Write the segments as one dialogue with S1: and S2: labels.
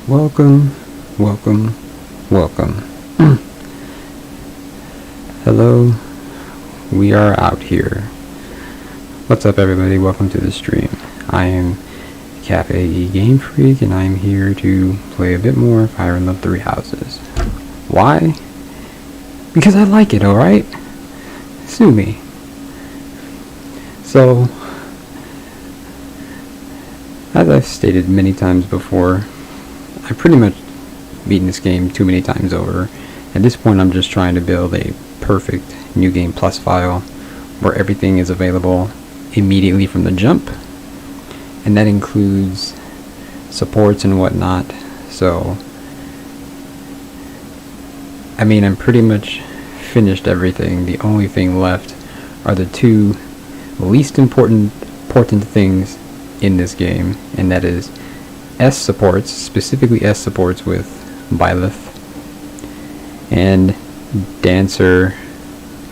S1: Welcome, welcome, welcome. Hello, we are out here. What's up, everybody? Welcome to the stream. I am CAPAE Game Freak, and I'm here to play a bit more Fire Emblem Three Houses. Why? Because I like it, alright? Sue me. So, as I've stated many times before, I've pretty much beaten this game too many times over. At this point, I'm just trying to build a perfect New Game Plus file where everything is available immediately from the jump, and that includes supports and whatnot. So, I mean, I'm pretty much finished everything. The only thing left are the two least important things in this game, and that is S supports, specifically S supports with Byleth, and Dancer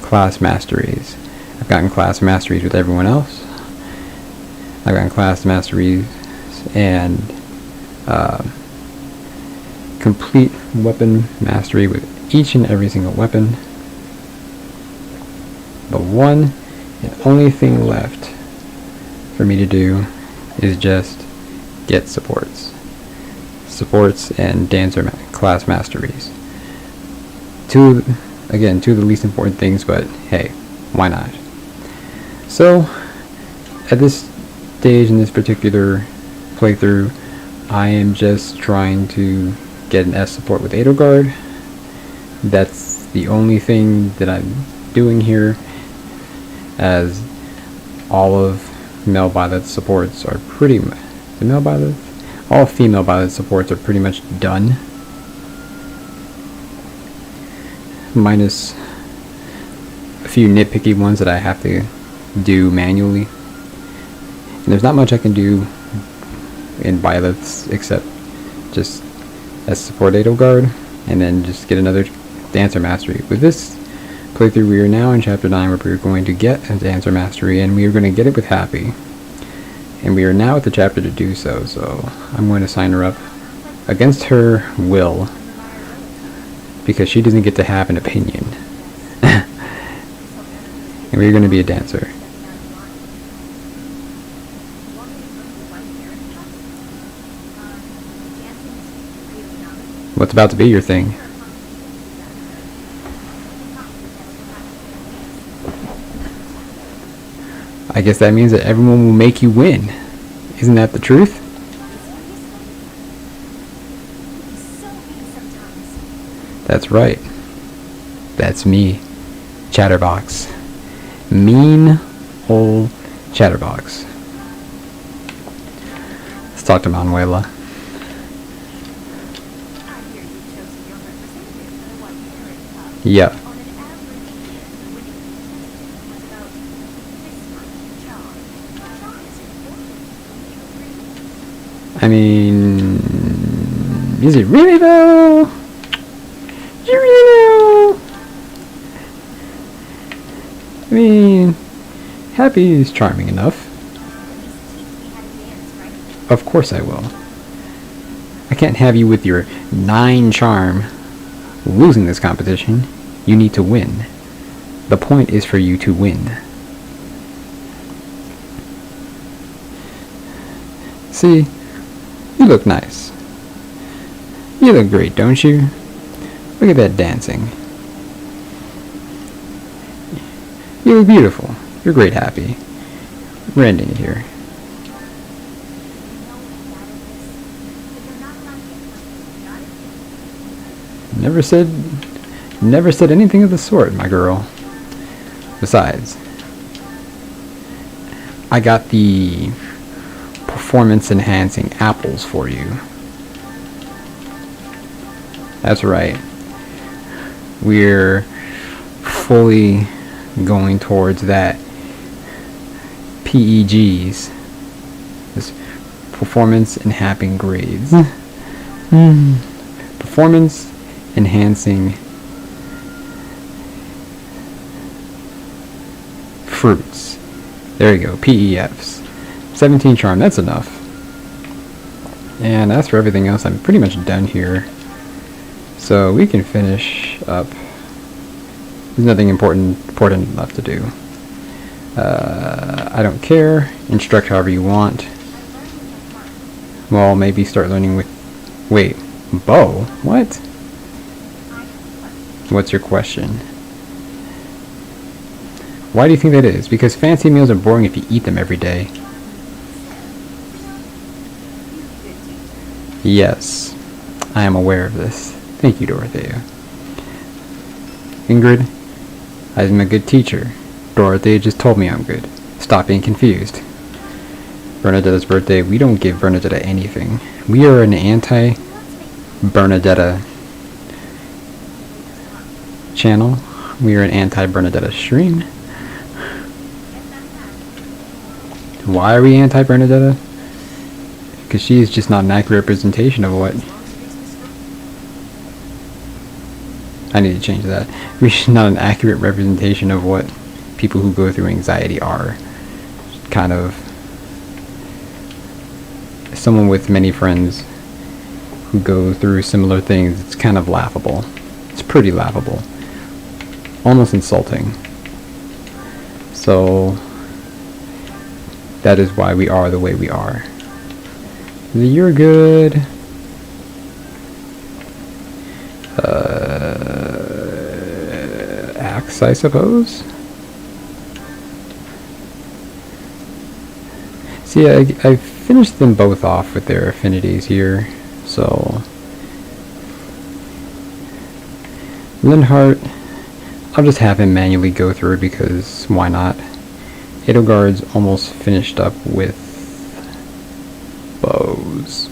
S1: class masteries. I've gotten class masteries with everyone else. I've gotten class masteries and complete weapon mastery with each and every single weapon. The one and only thing left for me to do is just get supports and Dancer class masteries. Two of the least important things, but hey, why not? So, at this stage in this particular playthrough, I am just trying to get an S support with Edelgard. That's the only thing that I'm doing here, as all of male Byleth supports are pretty much all female Byleth supports are pretty much done, minus a few nitpicky ones that I have to do manually. And there's not much I can do in Byleths except just as support Edelgard, and then just get another Dancer mastery. With this playthrough, we are now in chapter 9, where we're going to get a Dancer mastery, and we are going to get it with Happy. And we are now at the chapter to do so, so I'm going to sign her up against her will, because she doesn't get to have an opinion. And we're going to be a dancer. What's about to be your thing? I guess that means that everyone will make you win. Isn't that the truth? That's right. That's me, Chatterbox. Mean old Chatterbox. Let's talk to Manuela. Yeah. I mean, is it really though? Is it really though? I mean, Happy is charming enough. Of course I will. I can't have you with your 9 charm losing this competition. You need to win. The point is for you to win. See? You look nice. You look great, don't you? Look at that dancing. You look beautiful. You're great, Happy. We're ending it here. Never said anything of the sort, my girl. Besides, I got the performance enhancing apples for you. That's right. We're fully going towards that PEGs. This performance enhancing grades. Performance enhancing fruits. There you go, PEFs. 17 charm, that's enough. And as for everything else, I'm pretty much done here. So we can finish up. There's nothing important left to do. I don't care. Instruct however you want. Well, maybe start learning with... Wait, bow? What? What's your question? Why do you think that is? Because fancy meals are boring if you eat them every day. Yes, I am aware of this. Thank you, Dorothea. Ingrid, I'm a good teacher. Dorothea just told me I'm good. Stop being confused. Bernadetta's birthday, we don't give Bernadetta anything. We are an anti-Bernadetta channel. We are an anti-Bernadetta stream. Why are we anti-Bernadetta? Because she is just not an accurate representation of what... I need to change that. She's not an accurate representation of what people who go through anxiety are. Kind of... Someone with many friends who go through similar things, it's kind of laughable. It's pretty laughable. Almost insulting. So... that is why we are the way we are. You're good. Axe, I suppose? See, I finished them both off with their affinities here, so... Linhardt, I'll just have him manually go through because why not? Edelgard's almost finished up with bows.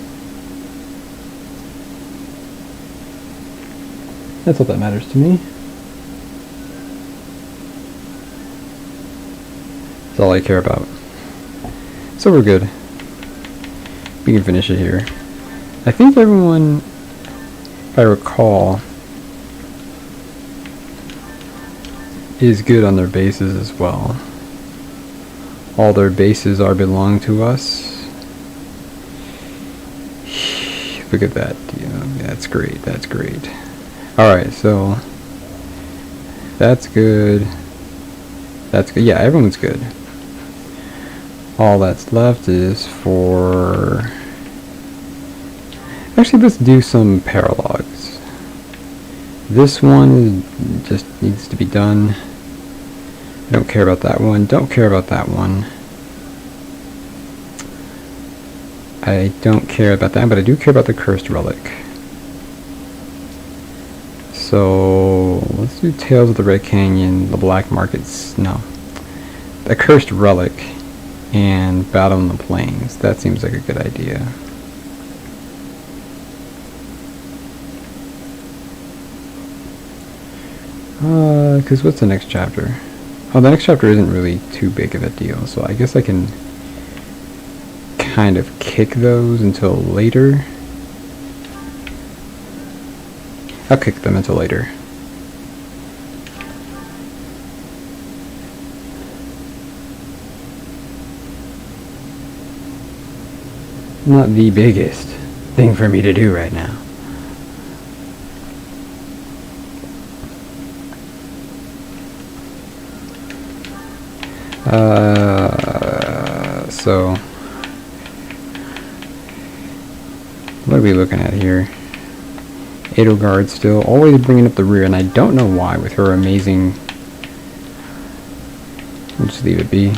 S1: That's all that matters to me. That's all I care about. So we're good. We can finish it here. I think everyone, if I recall, is good on their bases as well. All their bases are belong to us. Look at that. Yeah, that's great. That's great. Alright, so that's good. That's good. Yeah, everyone's good. All that's left is for... Actually, let's do some paralogs. This one just needs to be done. I don't care about that one. Don't care about that one. I don't care about that, but I do care about the Cursed Relic. So let's do Tales of the Red Canyon, the Black Markets. No, the Cursed Relic and Battle in the Plains. That seems like a good idea. Because what's the next chapter? Oh, the next chapter isn't really too big of a deal, so I guess I can kind of kick those until later. I'll kick them until later. Not the biggest thing for me to do right now. So what are we looking at here? Edelgard still always bringing up the rear, and I don't know why with her amazing... We'll just leave it be.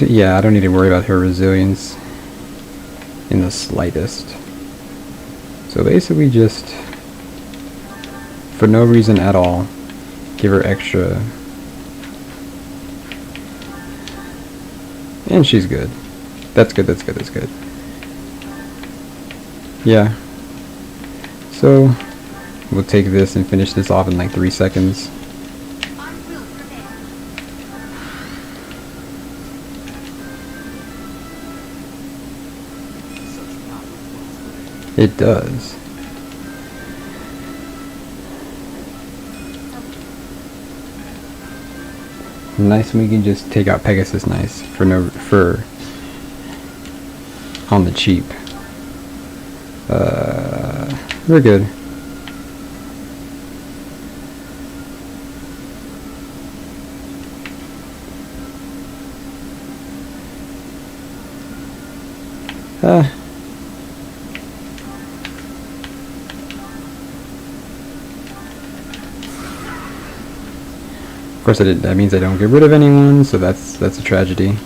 S1: Yeah, I don't need to worry about her resilience in the slightest. So basically just, for no reason at all, give her extra. And she's good. That's good, that's good, that's good. Yeah. So, we'll take this and finish this off in like 3 seconds. It does. Nice, we can just take out Pegasus Nice for on the cheap. We're good. Of course, that means I don't get rid of anyone, so that's a tragedy.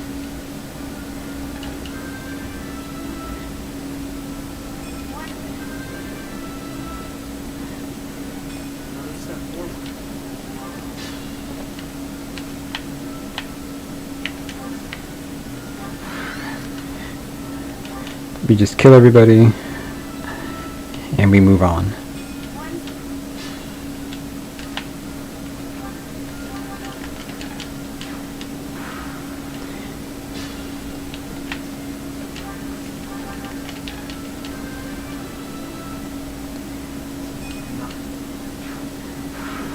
S1: We just kill everybody, and we move on.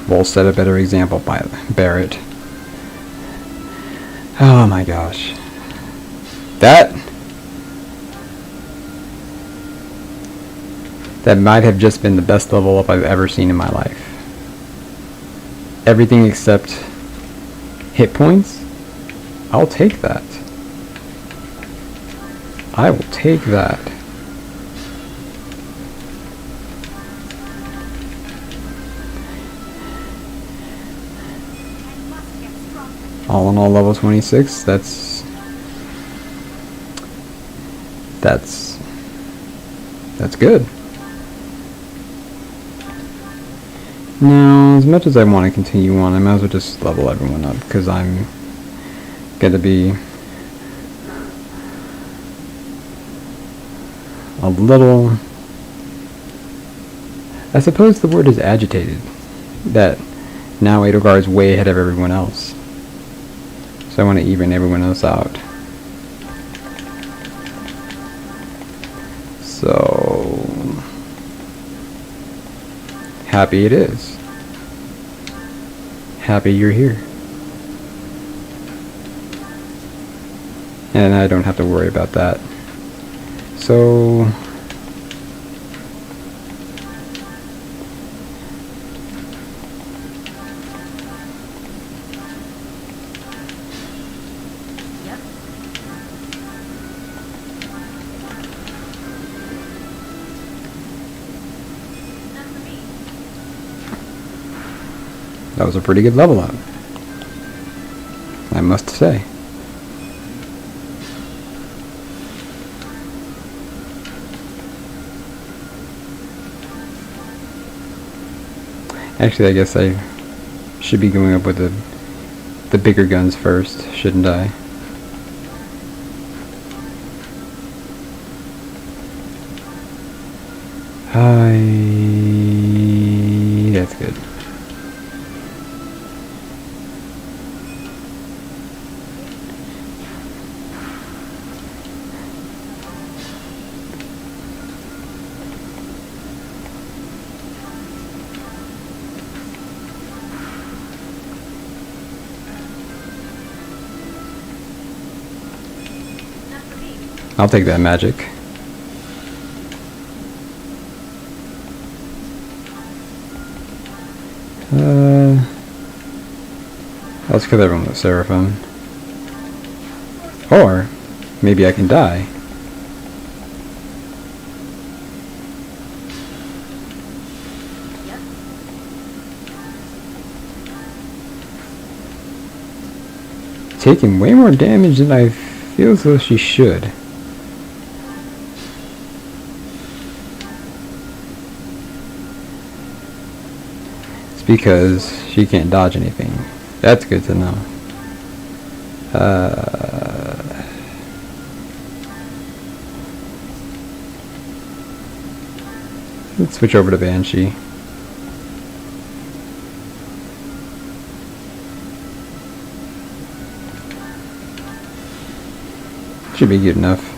S1: We'll set a better example by Barrett. Oh my gosh. That might have just been the best level up I've ever seen in my life. Everything except hit points? I'll take that. I will take that. All in all, level 26, that's good. Now, as much as I want to continue on, I might as well just level everyone up, because I'm gonna be a little, I suppose the word is agitated, that now Edelgard's way ahead of everyone else. So I want to even everyone else out. So happy it is. Happy you're here. And I don't have to worry about that. So that was a pretty good level up, I must say. Actually, I guess I should be going up with the bigger guns first, shouldn't I? That's good. I'll take that magic. Let's kill everyone with Seraphim. Or maybe I can die. Taking way more damage than I feel as though she should. It's because she can't dodge anything. That's good to know. Let's switch over to Banshee. Should be good enough.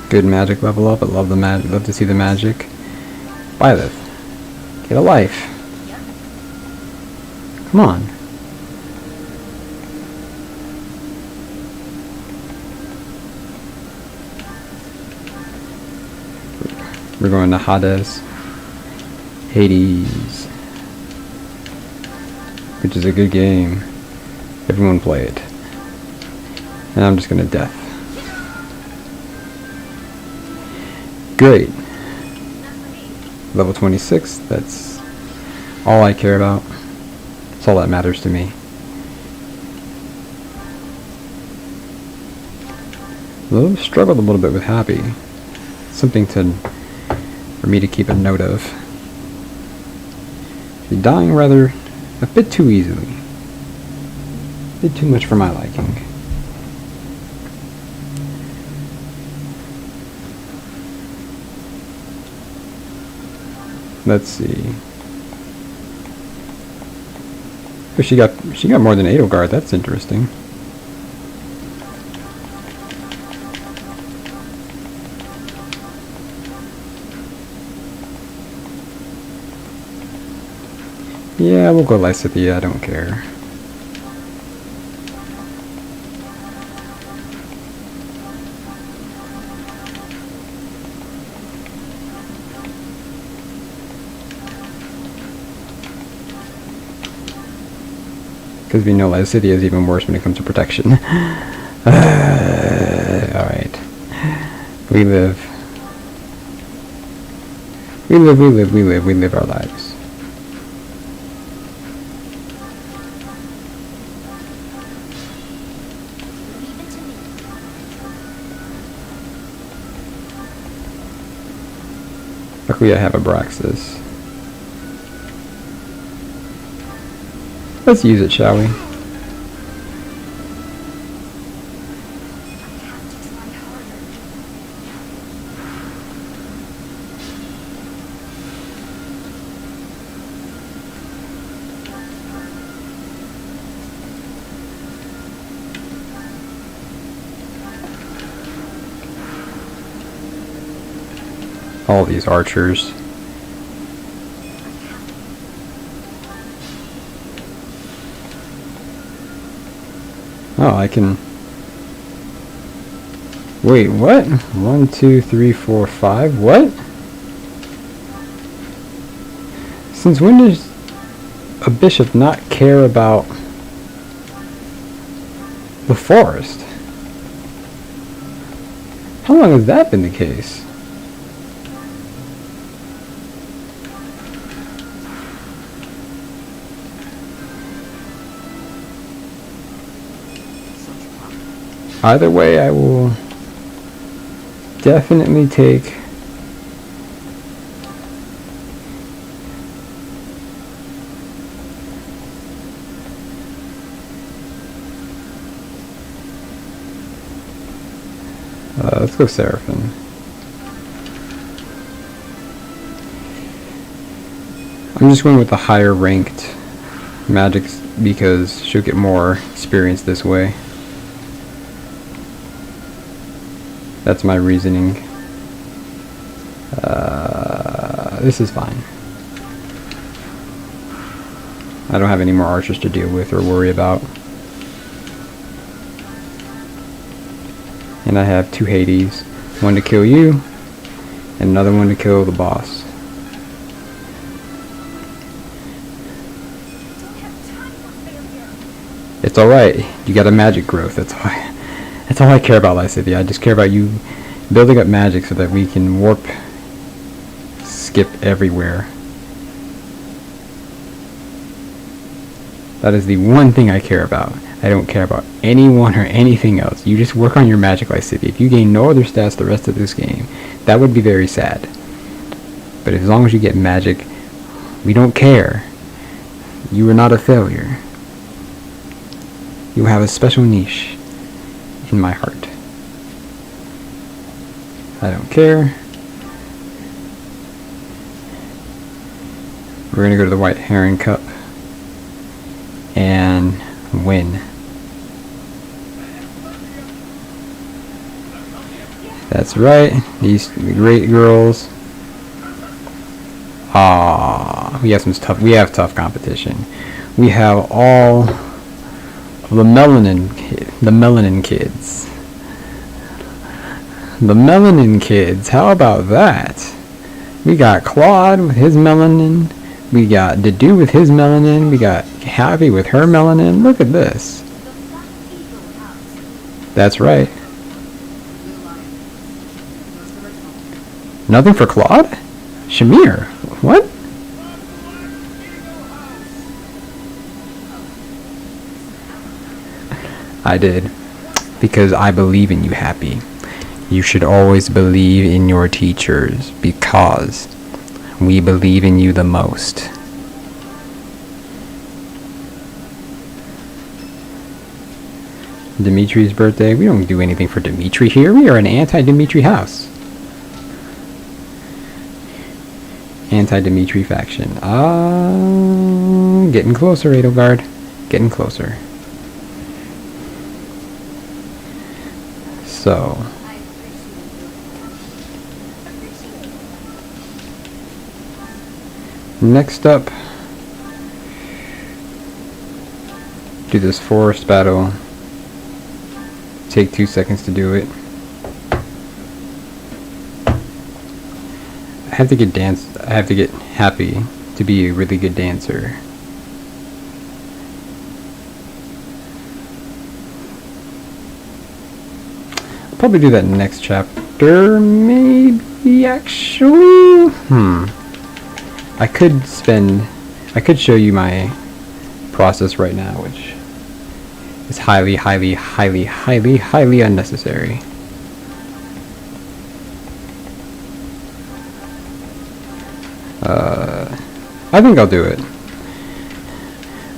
S1: Good magic level up. I love the love to see the magic. Violet, get a life. Come on. We're going to Hades. Hades. Which is a good game. Everyone play it. And I'm just gonna death. Great. Level 26, that's all I care about. That's all that matters to me. Struggled a little bit with happy. Something for me to keep a note of. You're dying rather a bit too easily. A bit too much for my liking. Let's see. Oh, she got more than Edelgard. That's interesting. Yeah, we'll go Lysithea, I don't care. Because we know Lysithea is even worse when it comes to protection. Alright. We live. We live our lives. Luckily I have Abraxas. Let's use it, shall we? All these archers. Oh, I can... Wait, what? 1, 2, 3, 4, 5? What? Since when does a bishop not care about the forest? How long has that been the case? Either way, I will definitely take let's go Seraphim. I'm just going with the higher ranked magics because she'll get more experience this way. That's my reasoning. This is fine. I don't have any more archers to deal with or worry about. And I have 2 Hades. One to kill you, and another one to kill the boss. It's alright. You got a magic growth. That's all I care about, Lysithea. I just care about you building up magic so that we can warp, skip everywhere. That is the one thing I care about. I don't care about anyone or anything else. You just work on your magic, Lysithea. If you gain no other stats the rest of this game, that would be very sad. But as long as you get magic, we don't care. You are not a failure. You have a special niche in my heart. I don't care. We're gonna go to the White Heron Cup and win. That's right, these great girls. Ah, we have some tough. We have tough competition. We have all of the melanin kids. The melanin kids. How about that? We got Claude with his melanin. We got Dedu with his melanin. We got Happy with her melanin. Look at this. That's right. Nothing for Claude? Shamir. What? I did. Because I believe in you, Happy. You should always believe in your teachers because we believe in you the most. Dimitri's birthday. We don't do anything for Dimitri here. We are an anti-Dimitri house. Anti-Dimitri faction. Getting closer, Edelgard. Getting closer. So. Next up. Do this forest battle. Take 2 seconds to do it. I have to get Happy to be a really good dancer. I'll probably do that next chapter, maybe actually. I could show you my process right now, which is highly unnecessary. I think I'll do it.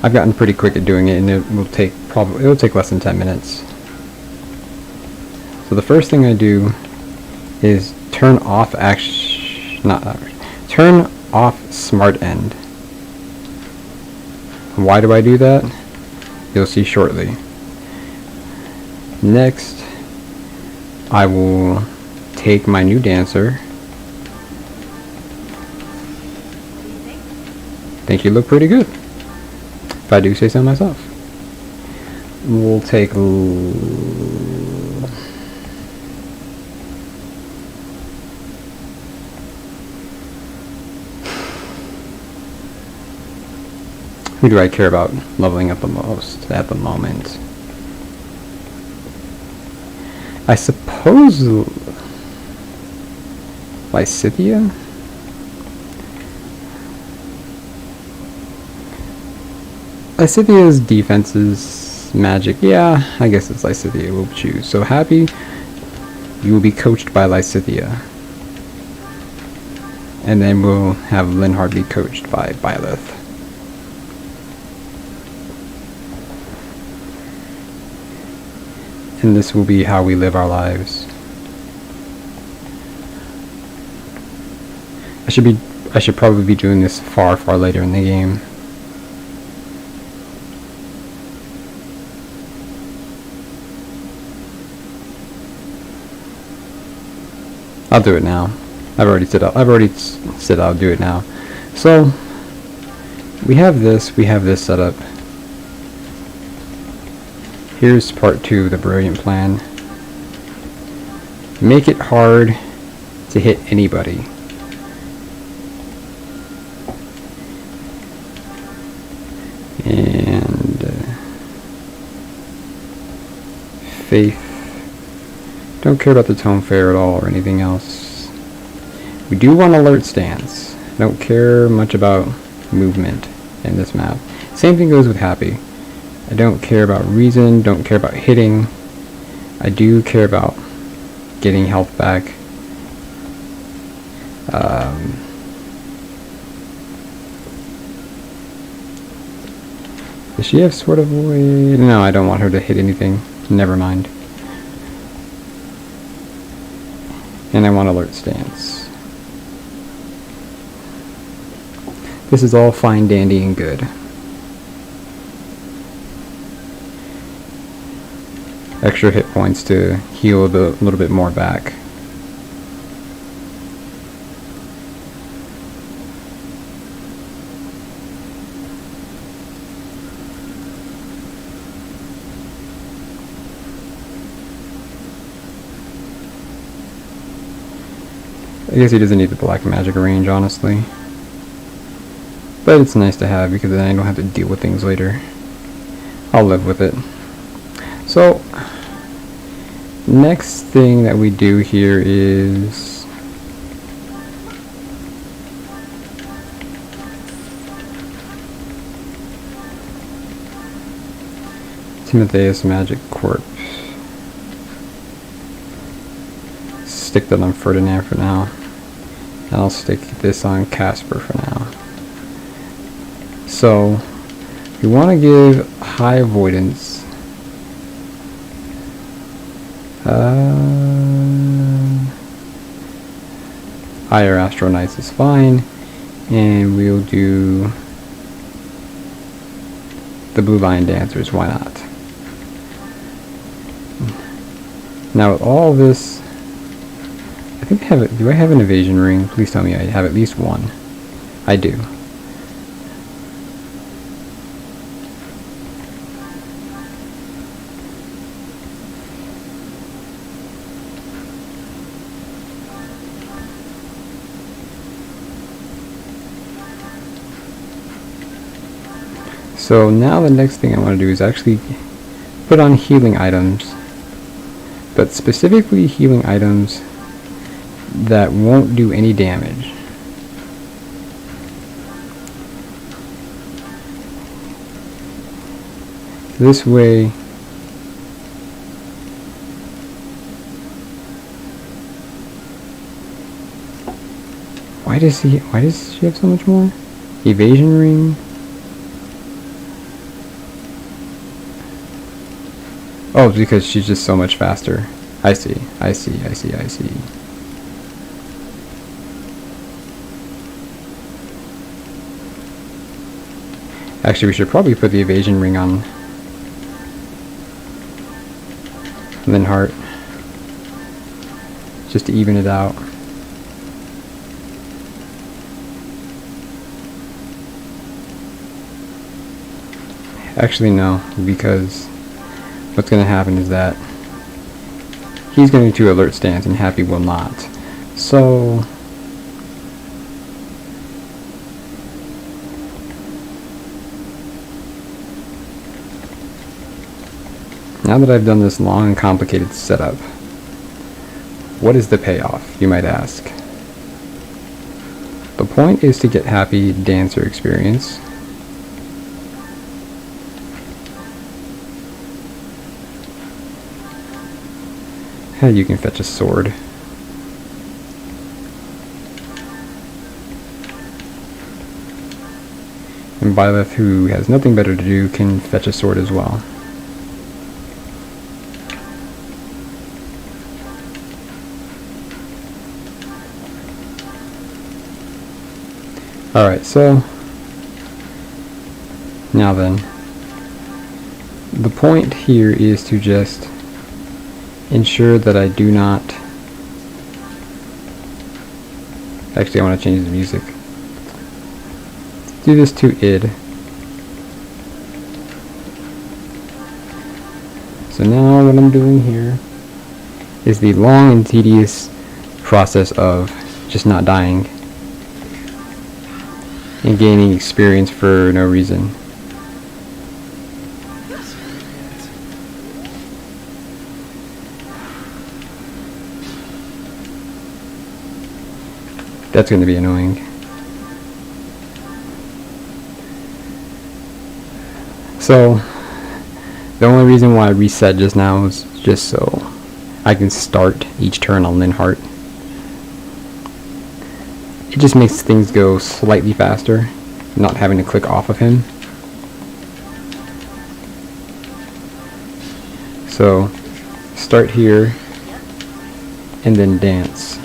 S1: I've gotten pretty quick at doing it, and it'll take less than 10 minutes. So the first thing I do is turn off smart end. Why do I do that? You'll see shortly. Next, I will take my new dancer. Think you look pretty good, if I do say so myself. We'll take who do I care about leveling up the most at the moment? I suppose Lysithea? Lysithea's defense is magic. Yeah, I guess it's Lysithea we'll choose. So Happy, you will be coached by Lysithea. And then we'll have Linhard be coached by Byleth. And this will be how we live our lives. I should probably be doing this far later in the game. I'll do it now. I've already said I'll do it now. So we have this set up. Here's part 2 of the brilliant plan. Make it hard to hit anybody. And Faith. Don't care about the tone fair at all or anything else. We do want alert stance. Don't care much about movement in this map. Same thing goes with Happy. I don't care about reason, don't care about hitting. I do care about getting health back. Does she have Sword of Void? No, I don't want her to hit anything. Never mind. And I want alert stance. This is all fine, dandy, and good. Extra hit points to heal a little bit more back. I guess he doesn't need the black magic range, honestly. But it's nice to have because then I don't have to deal with things later. I'll live with it. So, next thing that we do here is Timotheus Magic Corpse. Stick that on Ferdinand for now. And I'll stick this on Casper for now. So, we want to give high avoidance. Higher Astro Knights is fine. And we'll do the Blue Lion Dancers, why not? Now with all this, I think I have it. Do I have an evasion ring? Please tell me I have at least one. I do. So now the next thing I want to do is actually put on healing items, but specifically healing items that won't do any damage. This way why does she have so much more? Evasion ring. Oh, because she's just so much faster. I see. Actually, we should probably put the evasion ring on Linhardt, just to even it out. Actually, no, because what's going to happen is that he's going to alert stance and Happy will not. So now that I've done this long and complicated setup, what is the payoff, you might ask? The point is to get Happy Dancer experience. You can fetch a sword. And Byleth, who has nothing better to do, can fetch a sword as well. Alright, so now then, the point here is to just ensure that I do not... Actually, I want to change the music. Let's do this to id. So now what I'm doing here is the long and tedious process of just not dying and gaining experience for no reason. That's going to be annoying. So, the only reason why I reset just now is just so I can start each turn on Linhardt. It just makes things go slightly faster, not having to click off of him. So, start here, and then dance.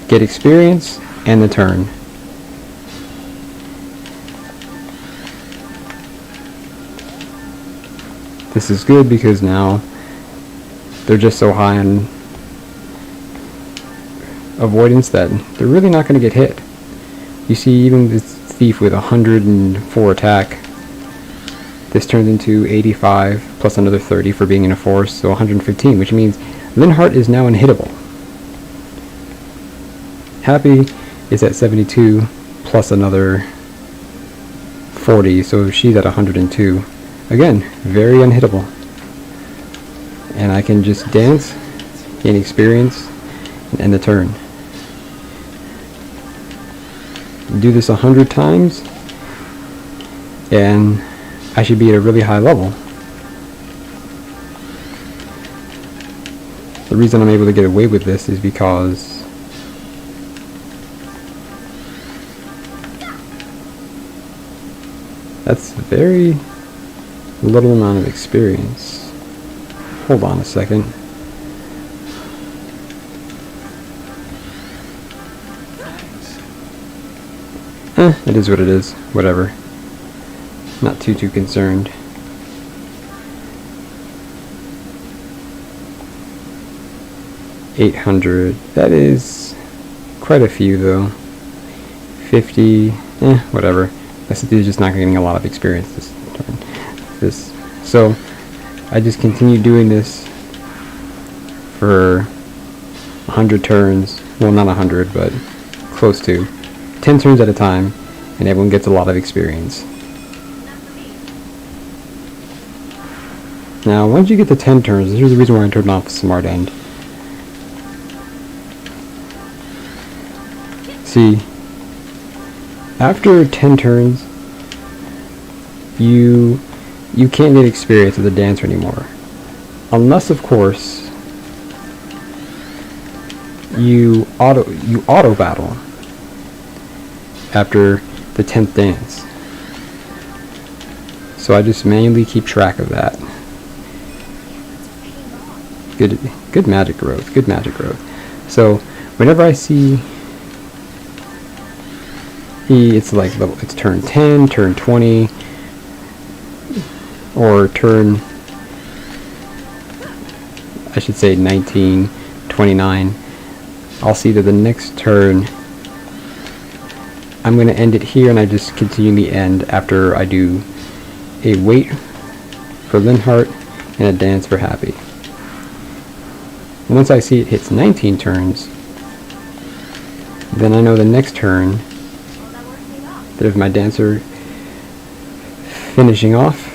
S1: Get experience, and the turn. This is good because now they're just so high on avoidance that they're really not going to get hit. You see, even this thief with 104 attack, this turns into 85 plus another 30 for being in a force, so 115, which means Linhardt is now unhittable. Happy is at 72 plus another 40, so she's at 102. Again, very unhittable. And I can just dance, gain experience, and end the turn. Do this 100 times, and I should be at a really high level. The reason I'm able to get away with this is because that's a very little amount of experience. Hold on a second. It is what it is. Whatever. Not too concerned. $800. That is quite a few though. 50. Whatever. This is just not getting a lot of experience this turn. So I just continue doing this for 100 turns. Well, not 100, but close to 10 turns at a time, and everyone gets a lot of experience. Now, once you get to 10 turns, here's the reason why I turned off Smart End. See, after 10 turns, you can't get experience as a dancer anymore, unless, of course, you auto battle after the 10th dance. So I just manually keep track of that. Good magic growth. Good magic growth. So whenever I see it's like it's turn 10, turn 20, or turn, I should say 19, 29, I'll see that the next turn I'm going to end it here, and I just continue the end after I do a wait for Linhardt and a dance for Happy. Once I see it hits 19 turns, then I know the next turn that is my dancer finishing off.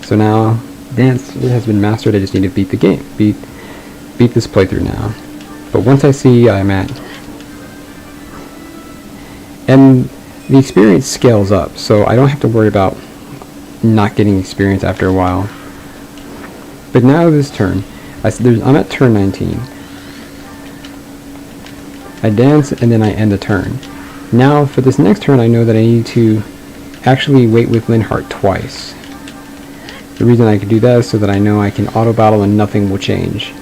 S1: So now dance has been mastered. I just need to beat the game, beat this playthrough now. But once I see I'm at, and the experience scales up, so I don't have to worry about not getting experience after a while. But now this turn, I'm at turn 19. I dance and then I end the turn. Now for this next turn, I know that I need to actually wait with Linhardt twice. The reason I can do that is so that I know I can auto battle and nothing will change.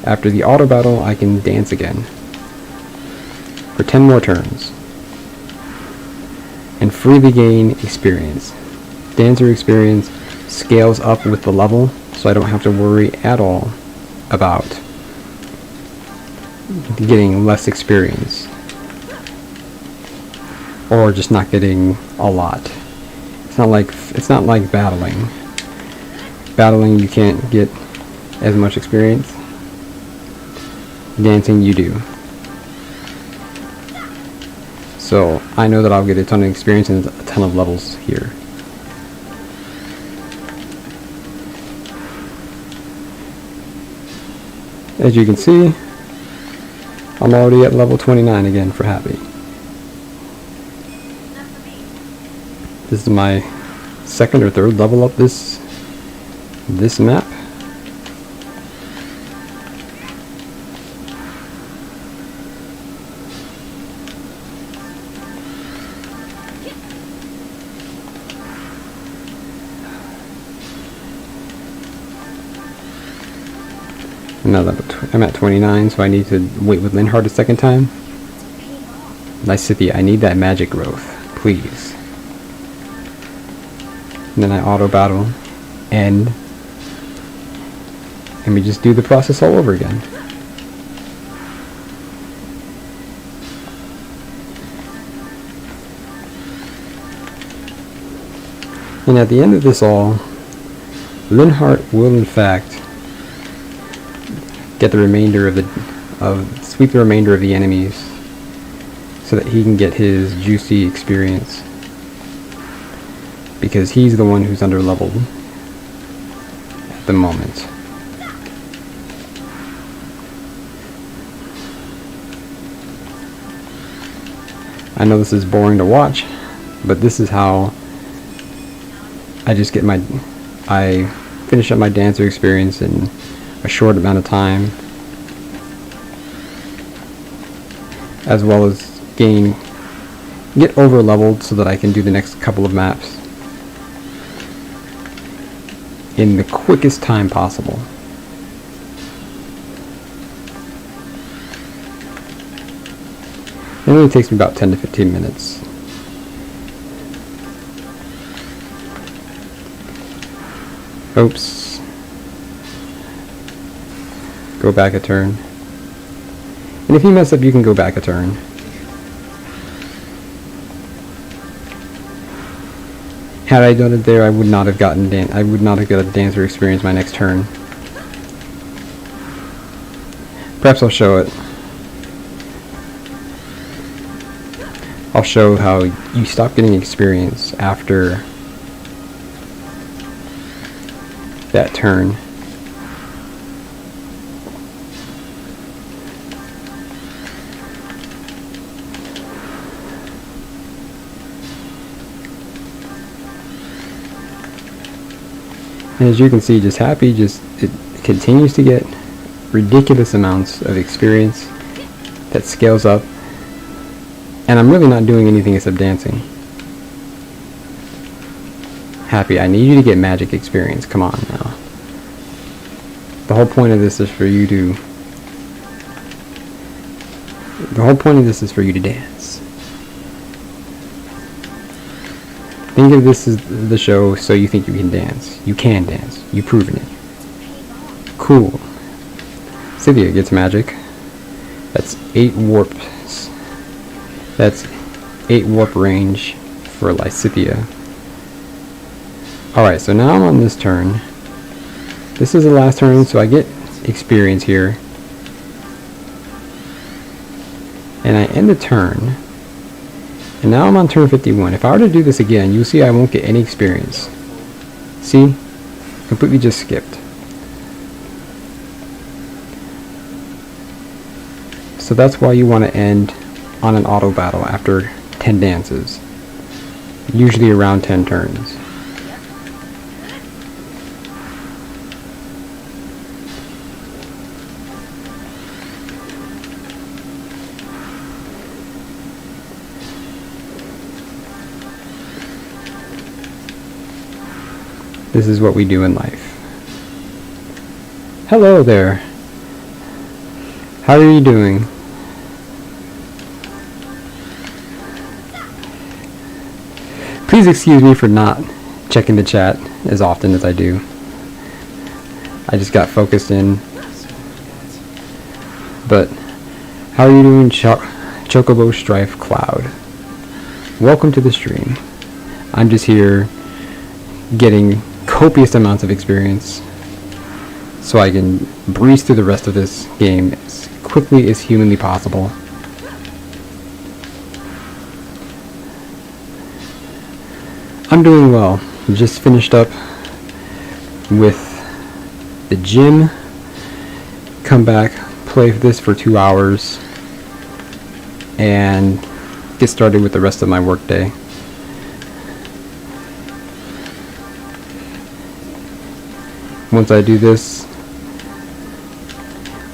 S1: After the auto battle, I can dance again for 10 more turns and freely gain experience. Dancer experience scales up with the level, so I don't have to worry at all about getting less experience or just not getting a lot. It's not like battling. Battling, you can't get as much experience. Dancing, you do. So I know that I'll get a ton of experience and a ton of levels here. As you can see, I'm already at level 29 again for Happy. This is my second or third level up this map. I'm at 29, so I need to wait with Linhardt a second time. Lysithia, I need that magic growth, please. And then I auto battle, and we just do the process all over again. And at the end of this all, Linhardt will in fact get the remainder of sweep the remainder of the enemies so that he can get his juicy experience, because he's the one who's under leveled at the moment. I know this is boring to watch, but this is how I just get I finish up my dancer experience in a short amount of time, as well as get over leveled so that I can do the next couple of maps in the quickest time possible. It only takes me about 10 to 15 minutes. Oops. Go back a turn. And if you mess up, you can go back a turn. Had I done it there, I would not have got a dancer experience my next turn. Perhaps I'll show it. I'll show how you stop getting experience after that turn. And as you can see, just happy, it continues to get ridiculous amounts of experience that scales up, and I'm really not doing anything except dancing. Happy, I need you to get magic experience. Come on now. The whole point of this is for you to dance. Think of this as the show, so you think you can dance. You can dance. You've proven it. Cool. Cynthia gets magic. That's 8 warps. That's 8 warp range for Lysithea. Alright, so now I'm on this turn. This is the last turn, so I get experience here. And I end the turn. And now I'm on turn 51. If I were to do this again, you'll see I won't get any experience. See? Completely just skipped. So that's why you want to end on an auto battle after 10 dances. Usually around 10 turns. This is what we do in life. Hello there. How are you doing? Please excuse me for not checking the chat as often as I do. I just got focused in. But how are you doing, Chocobo Strife Cloud? Welcome to the stream. I'm just here getting copious amounts of experience so I can breeze through the rest of this game as quickly as humanly possible. I'm doing well. Just finished up with the gym. Come back, play this for 2 hours, and get started with the rest of my workday. Once I do this,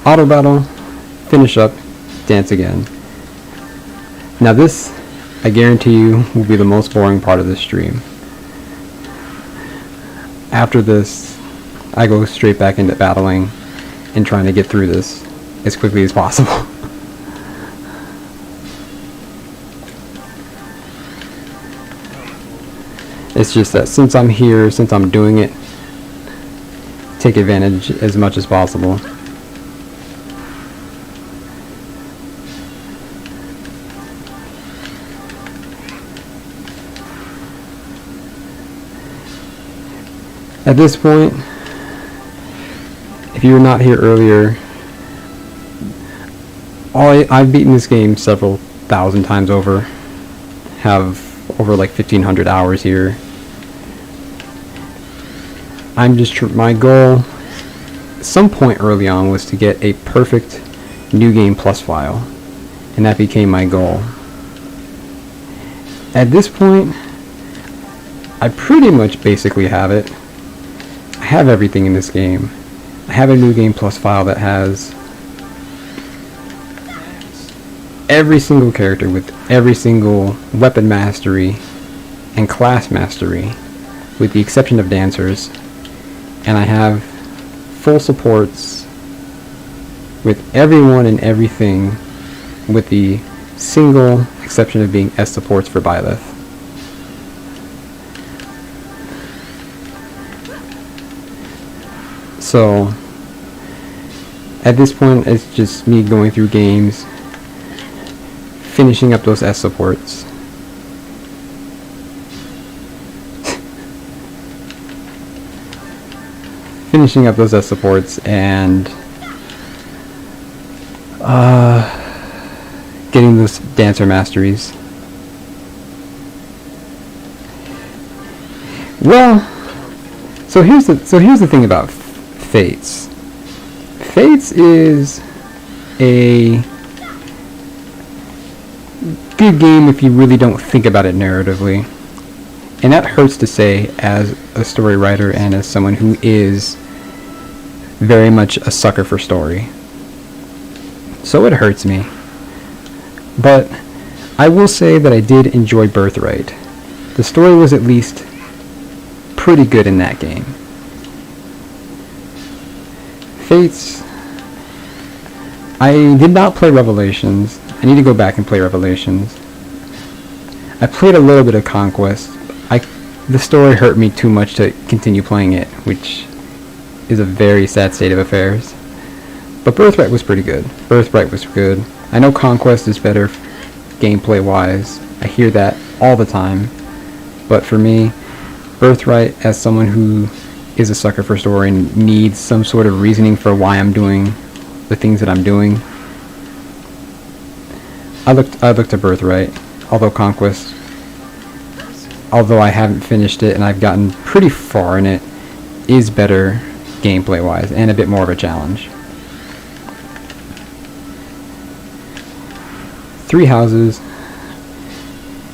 S1: auto battle, finish up, dance again. Now this, I guarantee you, will be the most boring part of this stream. After this, I go straight back into battling and trying to get through this as quickly as possible. It's just that since I'm here, since I'm doing it, take advantage as much as possible. At this point, if you were not here earlier, I've beaten this game several thousand times over. Have over like 1,500 hours here. I'm just my goal some point early on was to get a perfect New Game Plus file, and that became my goal. At this point, I pretty much basically have it. I have everything in this game. I have a New Game Plus file that has every single character with every single weapon mastery and class mastery, with the exception of dancers, and I have full supports with everyone and everything, with the single exception of being S supports for Byleth. So at this point, it's just me going through games, finishing up those S supports. Finishing up those S supports and getting those dancer masteries. Well, so here's the thing about Fates. Fates is a good game if you really don't think about it narratively, and that hurts to say as a story writer and as someone who is very much a sucker for story. So it hurts me. But I will say that I did enjoy Birthright. The story was at least pretty good in that game. Fates, I did not play Revelations. I need to go back and play Revelations. I played a little bit of Conquest. The story hurt me too much to continue playing it, which is a very sad state of affairs. But Birthright was pretty good. Birthright was good. I know Conquest is better gameplay wise. I hear that all the time. But for me, Birthright, as someone who is a sucker for story and needs some sort of reasoning for why I'm doing the things that I'm doing, I looked to Birthright. Although Conquest, although I haven't finished it and I've gotten pretty far in it, is better gameplay wise and a bit more of a challenge. Three Houses,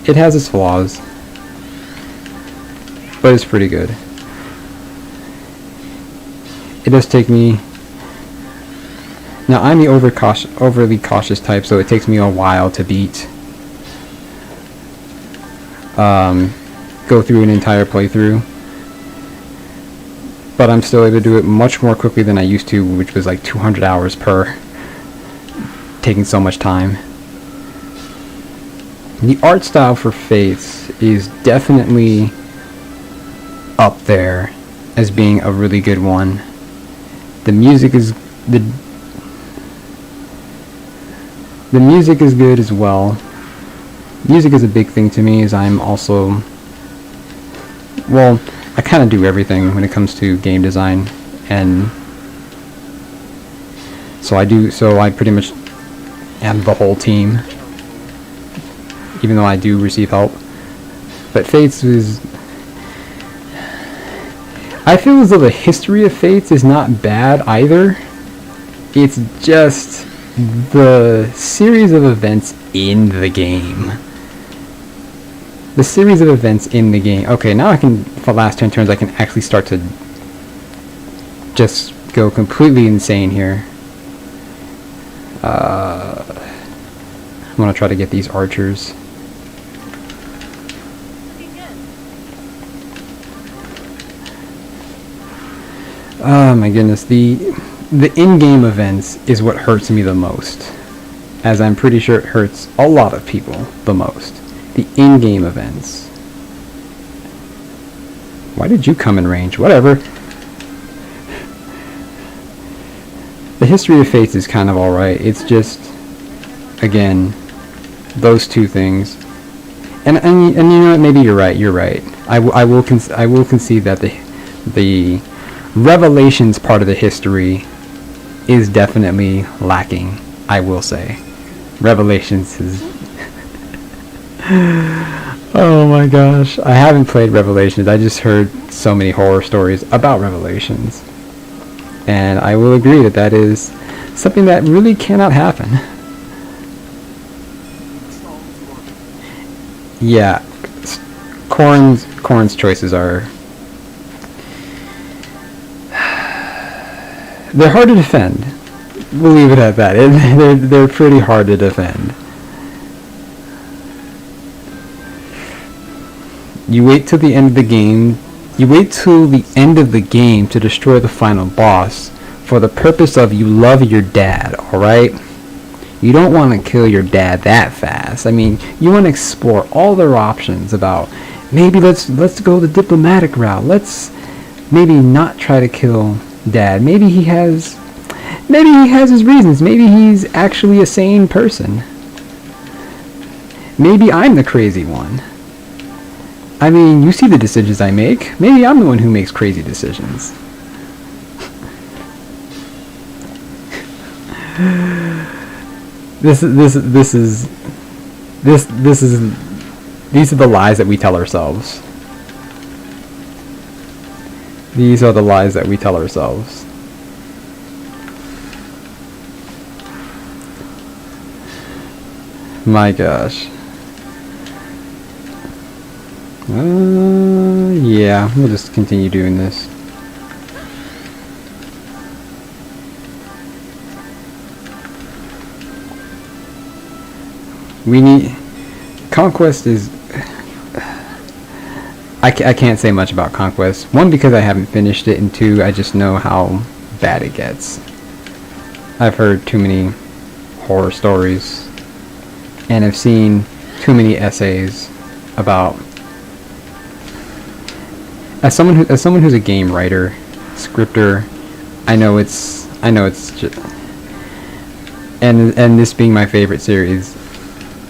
S1: it has its flaws, but it's pretty good. It does take me, now I'm the overly cautious type, so it takes me a while to beat, go through an entire playthrough, but I'm still able to do it much more quickly than I used to, which was like 200 hours per, taking so much time. The art style for Fates is definitely up there as being a really good one. The music is the music is good as well. Music is a big thing to me, as I'm also, well, I kind of do everything when it comes to game design, and so I pretty much am the whole team, even though I do receive help. But Fates is, I feel as though the history of Fates is not bad either. It's just the series of events in the game. The series of events in the game. Okay, now I can, for the last 10 turns, I can actually start to just go completely insane here. I'm gonna try to get these archers. Oh my goodness, the in-game events is what hurts me the most, as I'm pretty sure it hurts a lot of people the most. The in-game events. Why did you come in range? Whatever. The history of Fates is kind of alright. It's just, again, those two things. And you know what, maybe you're right. You're right. I will concede that the Revelations part of the history is definitely lacking, I will say. Revelations is... Oh my gosh. I haven't played Revelations. I just heard so many horror stories about Revelations. And I will agree that that is something that really cannot happen. Yeah. Corn's choices are... They're hard to defend. We'll leave it at that. They're pretty hard to defend. You wait till the end of the game. You wait till the end of the game to destroy the final boss for the purpose of you love your dad, alright? You don't want to kill your dad that fast. I mean, you want to explore all their options about maybe let's go the diplomatic route. Let's maybe not try to kill dad. Maybe he has his reasons. Maybe he's actually a sane person. Maybe I'm the crazy one. I mean, you see the decisions I make. Maybe I'm the one who makes crazy decisions. These are the lies that we tell ourselves. These are the lies that we tell ourselves. My gosh. Yeah, we'll just continue doing this. We need... Conquest is... I can't say much about Conquest. One, because I haven't finished it, and two, I just know how bad it gets. I've heard too many horror stories, and I've seen too many essays about... As someone who's a game writer, scripter, I know it's just... And this being my favorite series,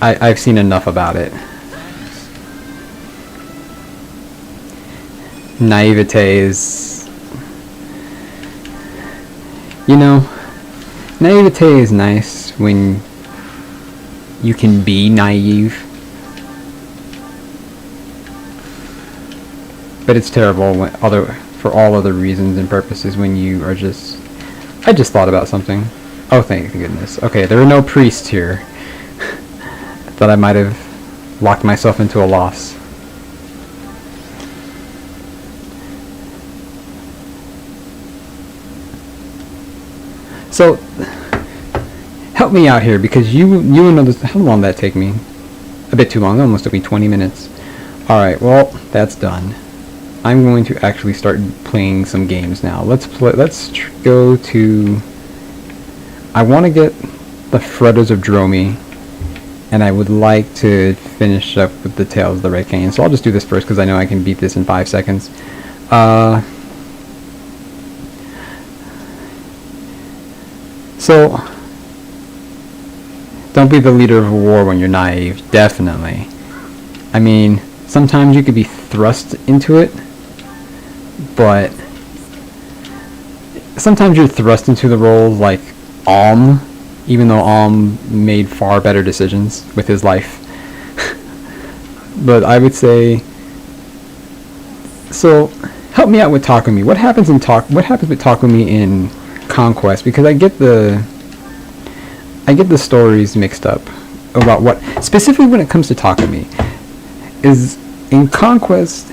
S1: I've seen enough about it. Naivete is... You know, naivete is nice when you can be naive. But it's terrible when for all other reasons and purposes when you are just... I just thought about something. Oh, thank goodness. Okay, there are no priests here. That I might have locked myself into a loss. So, help me out here, because you know this. How long did that take me? A bit too long. It almost took me 20 minutes. Alright, well, that's done. I'm going to actually start playing some games now. Let's go to... I want to get the Fretters of Dromi, and I would like to finish up with the Tales of the Red Canyon. So I'll just do this first, because I know I can beat this in 5 seconds. So, don't be the leader of a war when you're naive. Definitely. I mean, sometimes you could be thrust into it, but sometimes you're thrust into the role like Alm, even though Alm made far better decisions with his life. But I would say, so help me out with Takumi. What happens with Takumi in Conquest? Because I get the stories mixed up about what specifically when it comes to Takumi is in Conquest.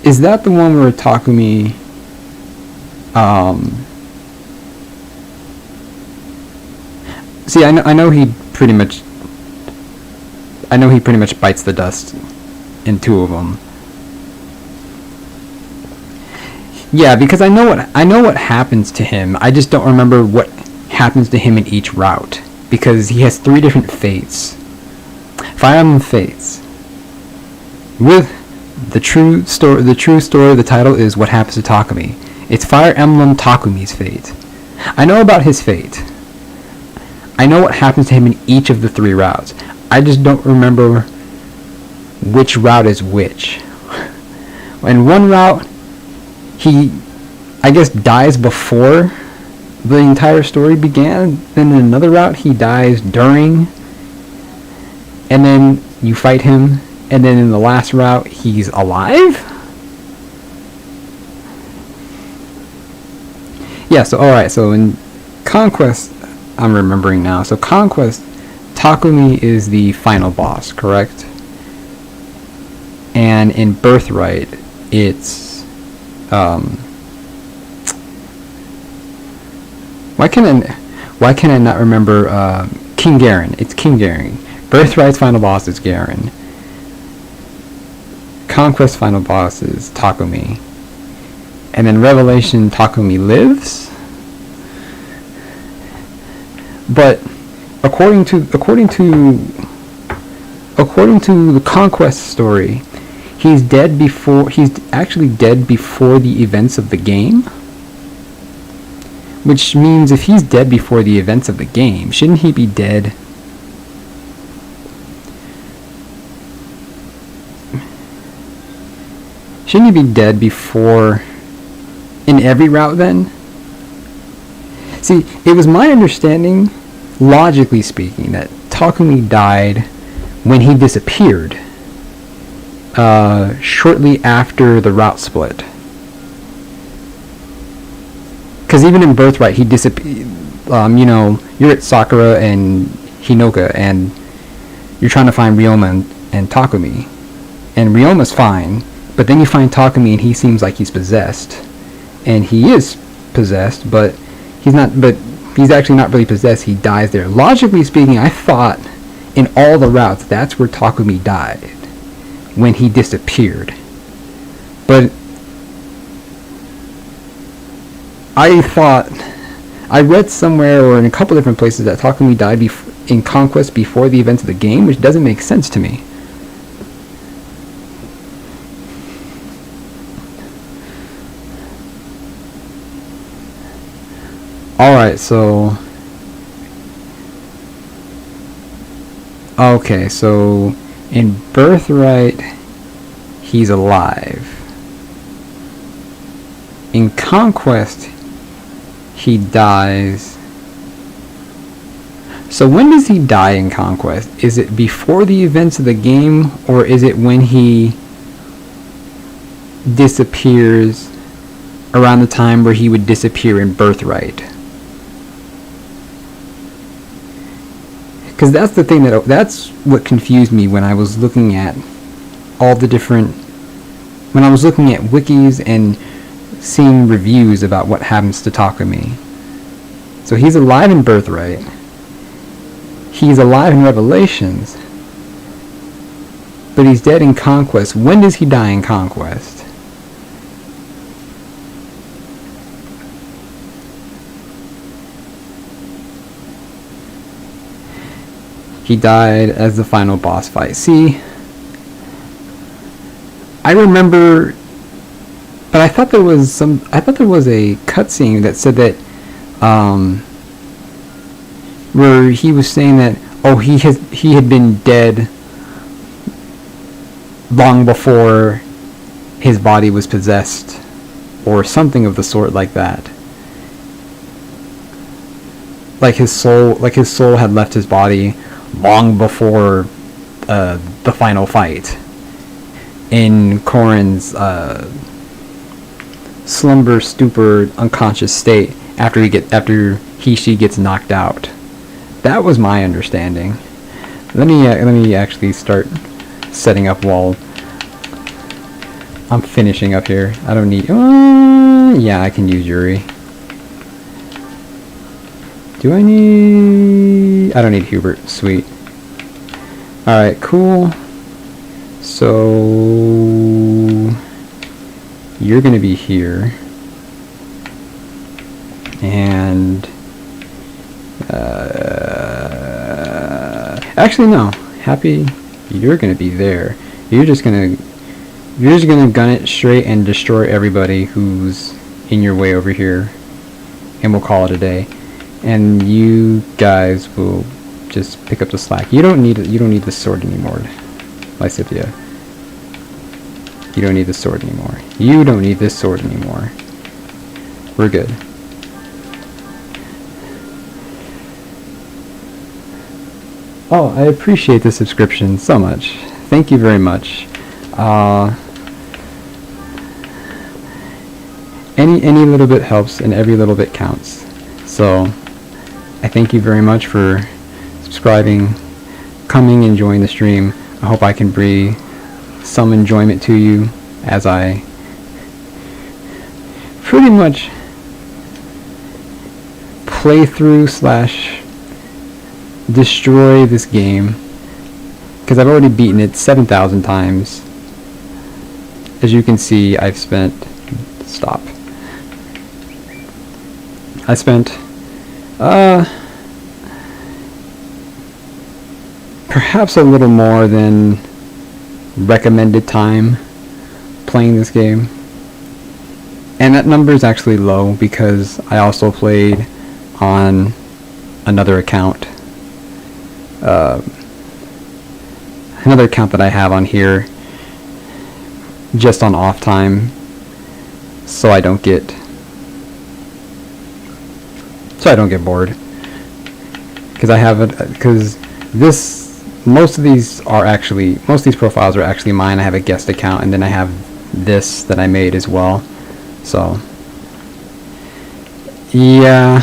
S1: Is that the one where Takumi see, I know he pretty much bites the dust in 2 of them. Yeah, because I know what happens to him. I just don't remember what happens to him in each route, because he has 3 different fates. Fire Emblem Fates. With the true story, the title is What Happens to Takumi. It's Fire Emblem Takumi's fate. I know about his fate. I know what happens to him in each of the 3 routes. I just don't remember which route is which. In one route, I guess, dies before the entire story began. Then in another route, he dies during, and then you fight him, and then in the last route, he's alive? Yeah, so alright, so in Conquest, I'm remembering now. So Conquest, Takumi is the final boss, correct? And in Birthright, it's why can I not remember King Garen? It's King Garen. Birthright's final boss is Garen. Conquest final boss is Takumi. And then Revelation, Takumi lives. But according to the Conquest story, he's actually dead before the events of the game. Which means if he's dead before the events of the game, shouldn't he be dead? Shouldn't he be dead before, in every route then? See, it was my understanding, logically speaking, that Takumi died when he disappeared, shortly after the route split. Because even in Birthright, he disappeared. You're at Sakura and Hinoka, and you're trying to find Ryoma and Takumi. And Ryoma's fine, but then you find Takumi and he seems like he's possessed. And he is possessed, but he's not. But he's actually not really possessed. He dies there. Logically speaking, I thought in all the routes that's where Takumi died, when he disappeared. But I read somewhere or in a couple different places that Takumi died in Conquest before the events of the game, which doesn't make sense to me. Alright, so... Okay, so in Birthright, he's alive. In Conquest, he dies. So when does he die in Conquest? Is it before the events of the game, or is it when he disappears around the time where he would disappear in Birthright? Because that's the thing that's what confused me when I was looking at all the different, when I was looking at wikis and seeing reviews about what happens to Takumi. So he's alive in Birthright. He's alive in Revelations. But he's dead in Conquest. When does he die in Conquest? He died as the final boss fight. See, I remember, but I thought there was a cutscene that said that, where he was saying that, oh, he had been dead long before his body was possessed, or something of the sort like that. Like his soul had left his body long before the final fight in Corrin's slumber, stupor, unconscious state after she gets knocked out. That was my understanding. Let me actually start setting up while I'm finishing up here. I don't need. Yeah, I can use Yuri. Do I need... I don't need Hubert. Sweet. Alright, cool. So... you're gonna be here. And... actually, no. Happy, you're gonna be there. You're just gonna gun it straight and destroy everybody who's in your way over here. And we'll call it a day. And you guys will just pick up the slack. You don't need the sword anymore, Lysithia. You don't need the sword anymore. You don't need this sword anymore. We're good. Oh, I appreciate the subscription so much. Thank you very much. Any little bit helps, and every little bit counts. So I thank you very much for subscribing, coming, enjoying the stream. I hope I can bring some enjoyment to you as I pretty much play through slash destroy this game, because I've already beaten it 7,000 times. As you can see, I spent perhaps a little more than recommended time playing this game, and that number is actually low because I also played on another account. Another account that I have on here just on off time, so I don't get bored, because most of these profiles are actually mine. I have a guest account, and then I have this that I made as well. So yeah,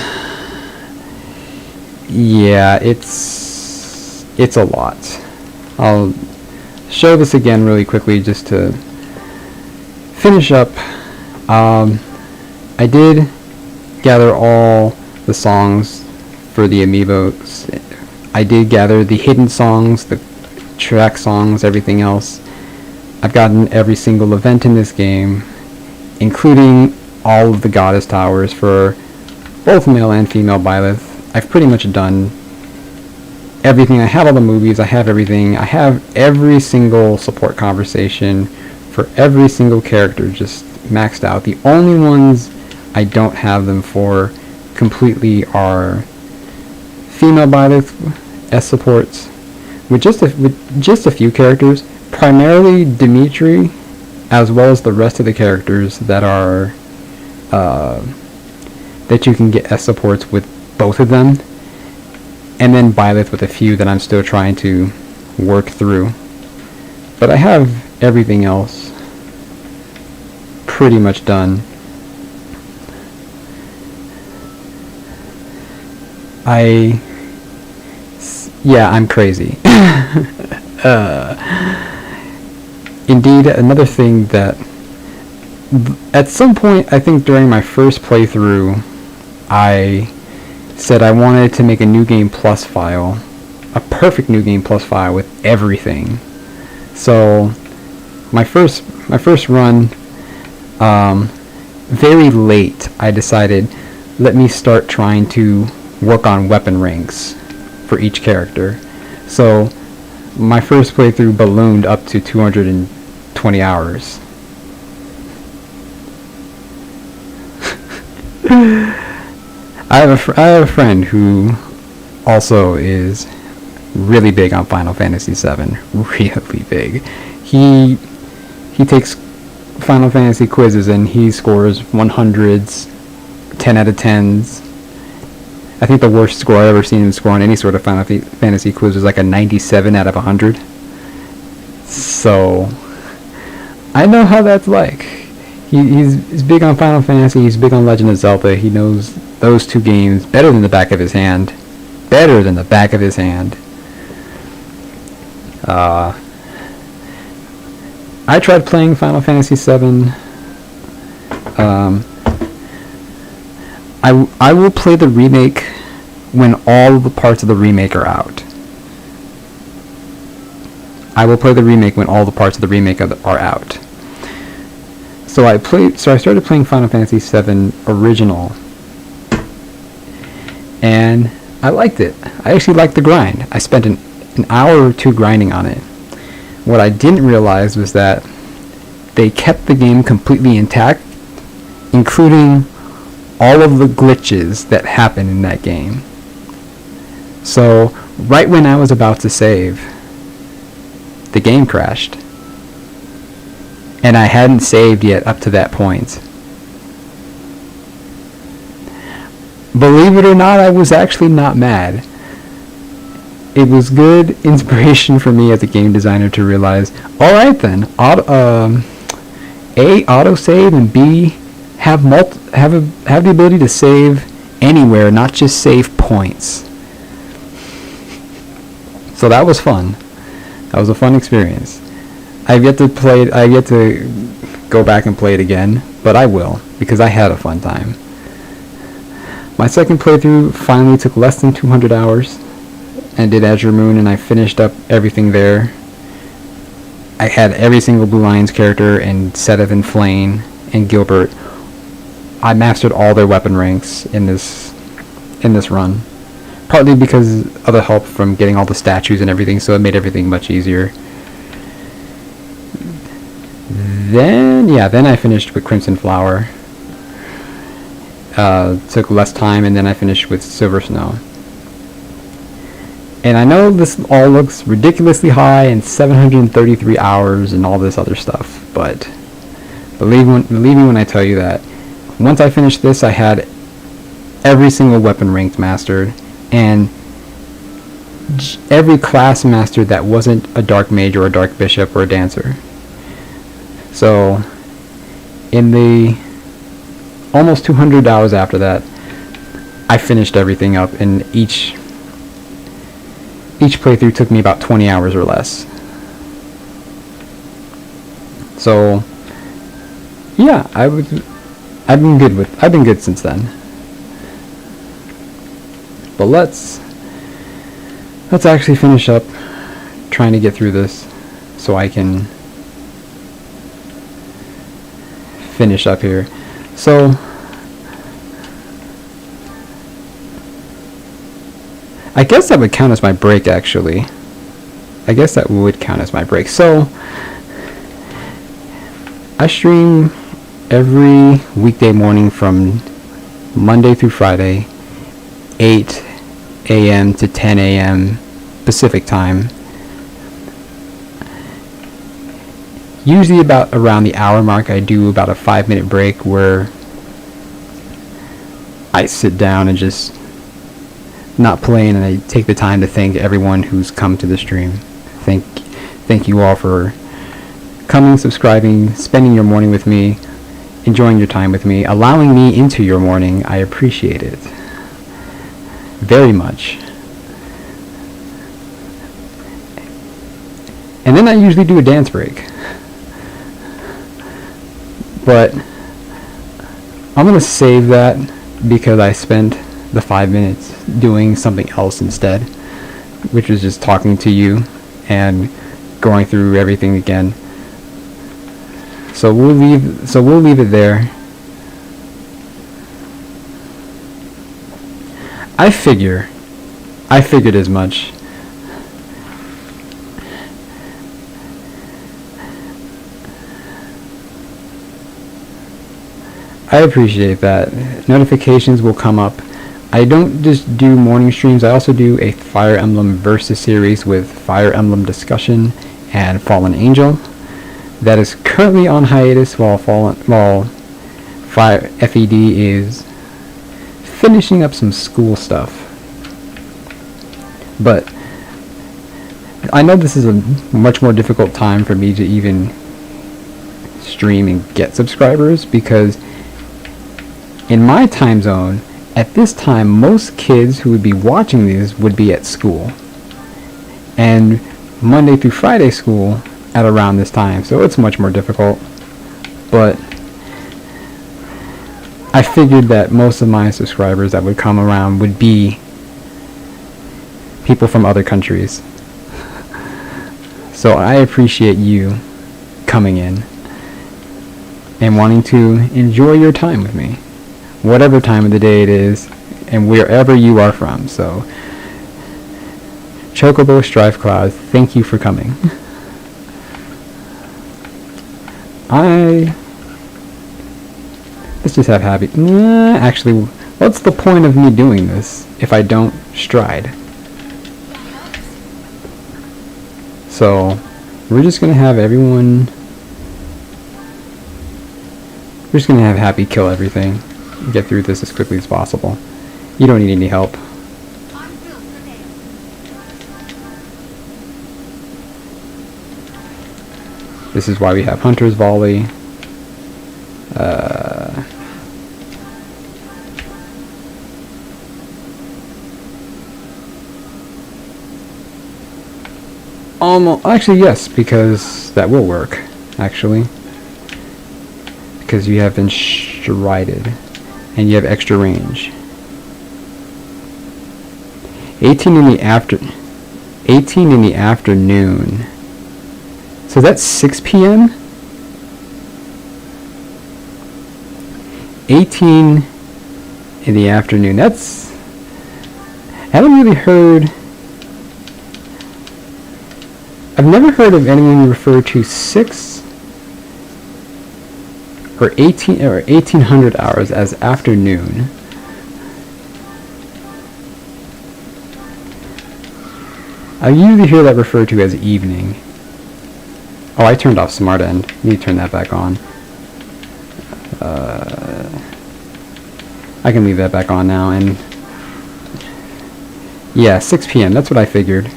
S1: it's a lot. I'll show this again really quickly just to finish up. I did gather all the songs for the amiibos. I did gather the hidden songs, the track songs, everything else. I've gotten every single event in this game, including all of the goddess towers for both male and female Byleth. I've pretty much done everything. I have all the movies, I have everything. I have every single support conversation for every single character just maxed out. The only ones I don't have them for completely are female Byleth S supports, with just a few characters, primarily Dimitri, as well as the rest of the characters that are that you can get S supports with both of them, and then Byleth with a few that I'm still trying to work through. But I have everything else pretty much done. I'm crazy. Indeed, another thing that at some point, I think during my first playthrough, I said I wanted to make a New Game Plus file, a perfect New Game Plus file with everything. So my first run, very late, I decided, let me start trying to work on weapon ranks for each character. So my first playthrough ballooned up to 220 hours. I have a friend who also is really big on Final Fantasy VII. Really big. He takes Final Fantasy quizzes and he scores 100s, 10 out of 10s. I think the worst score I've ever seen him score on any sort of Final Fantasy quiz was like a 97 out of 100. So I know how that's like. He's big on Final Fantasy, he's big on Legend of Zelda. He knows those two games better than the back of his hand. Better than the back of his hand. I tried playing Final Fantasy VII. I will play the remake when all the parts of the remake are out. I will play the remake when all the parts of the remake are out. So I started playing Final Fantasy VII Original, and I liked it. I actually liked the grind. I spent an hour or two grinding on it. What I didn't realize was that they kept the game completely intact, including all of the glitches that happen in that game. So right when I was about to save, the game crashed. And I hadn't saved yet up to that point. believe it or not, I was actually not mad. It was good inspiration for me as a game designer to realize, alright then, A, autosave, and B, have the ability to save anywhere, not just save points. So that was fun. That was a fun experience. I've yet to go back and play it again, but I will, because I had a fun time. My second playthrough finally took less than 200 hours, and did Azure Moon, and I finished up everything there. I had every single Blue Lions character, and Seth and Flane and Gilbert. I mastered all their weapon ranks in this run, partly because of the help from getting all the statues and everything, so it made everything much easier. Then I finished with Crimson Flower. Took less time, and then I finished with Silver Snow. And I know this all looks ridiculously high, and 733 hours and all this other stuff, but believe me when I tell you that once I finished this, I had every single weapon ranked mastered, and every class mastered that wasn't a Dark Mage or a Dark Bishop or a Dancer. So, in the almost 200 hours after that, I finished everything up, and each playthrough took me about 20 hours or less. So, yeah, I've been good since then. But let's actually finish up trying to get through this so I can finish up here. So I guess that would count as my break, actually. I guess that would count as my break. So I stream every weekday morning from Monday through Friday, 8 a.m. to 10 a.m. Pacific time. Usually about around the hour mark, I do about a 5-minute break where I sit down and just not playing, and I take the time to thank everyone who's come to the stream. Thank you all for coming, subscribing, spending your morning with me, enjoying your time with me, allowing me into your morning. I appreciate it very much. And then I usually do a dance break, but I'm gonna save that because I spent the 5 minutes doing something else instead, which was just talking to you and going through everything again. So we'll leave it there. I figured as much. I appreciate that. Notifications will come up. I don't just do morning streams, I also do a Fire Emblem Versus series with Fire Emblem Discussion and Fallen Angel. That is currently on hiatus while FED is finishing up some school stuff. But I know this is a much more difficult time for me to even stream and get subscribers, because in my time zone, at this time, most kids who would be watching these would be at school. And Monday through Friday school at around this time, so it's much more difficult. But I figured that most of my subscribers that would come around would be people from other countries. So I appreciate you coming in and wanting to enjoy your time with me, whatever time of the day it is, and wherever you are from. So, Chocobo Strife Cloud, thank you for coming. Let's just have happy. Actually, what's the point of me doing this if I don't stride? So, we're just gonna have everyone. We're just gonna have Happy kill everything, get through this as quickly as possible, You don't need any help. This is why we have Hunter's Volley. Almost, actually yes, because that will work, actually. Because you have enshrined, and you have extra range. 18 in the afternoon. So that's 6 p.m. 18 in the afternoon. I haven't really heard. I've never heard of anyone refer to 6 or 18 or 1800 hours as afternoon. I usually hear that referred to as evening. Oh, I turned off Smart End. Need to turn that back on. I can leave that back on now, and yeah, 6 p.m. That's what I figured.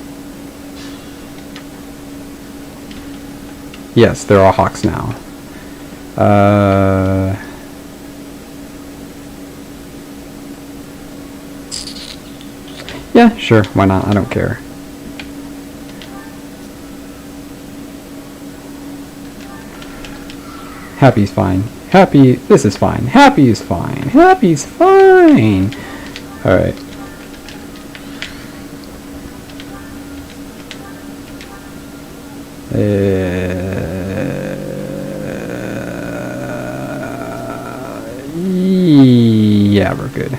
S1: Yes, there are hawks now. Yeah, sure, why not? I don't care. Happy's fine. Happy, this is fine. Happy is fine. Happy's fine. Alright. Yeah, we're good.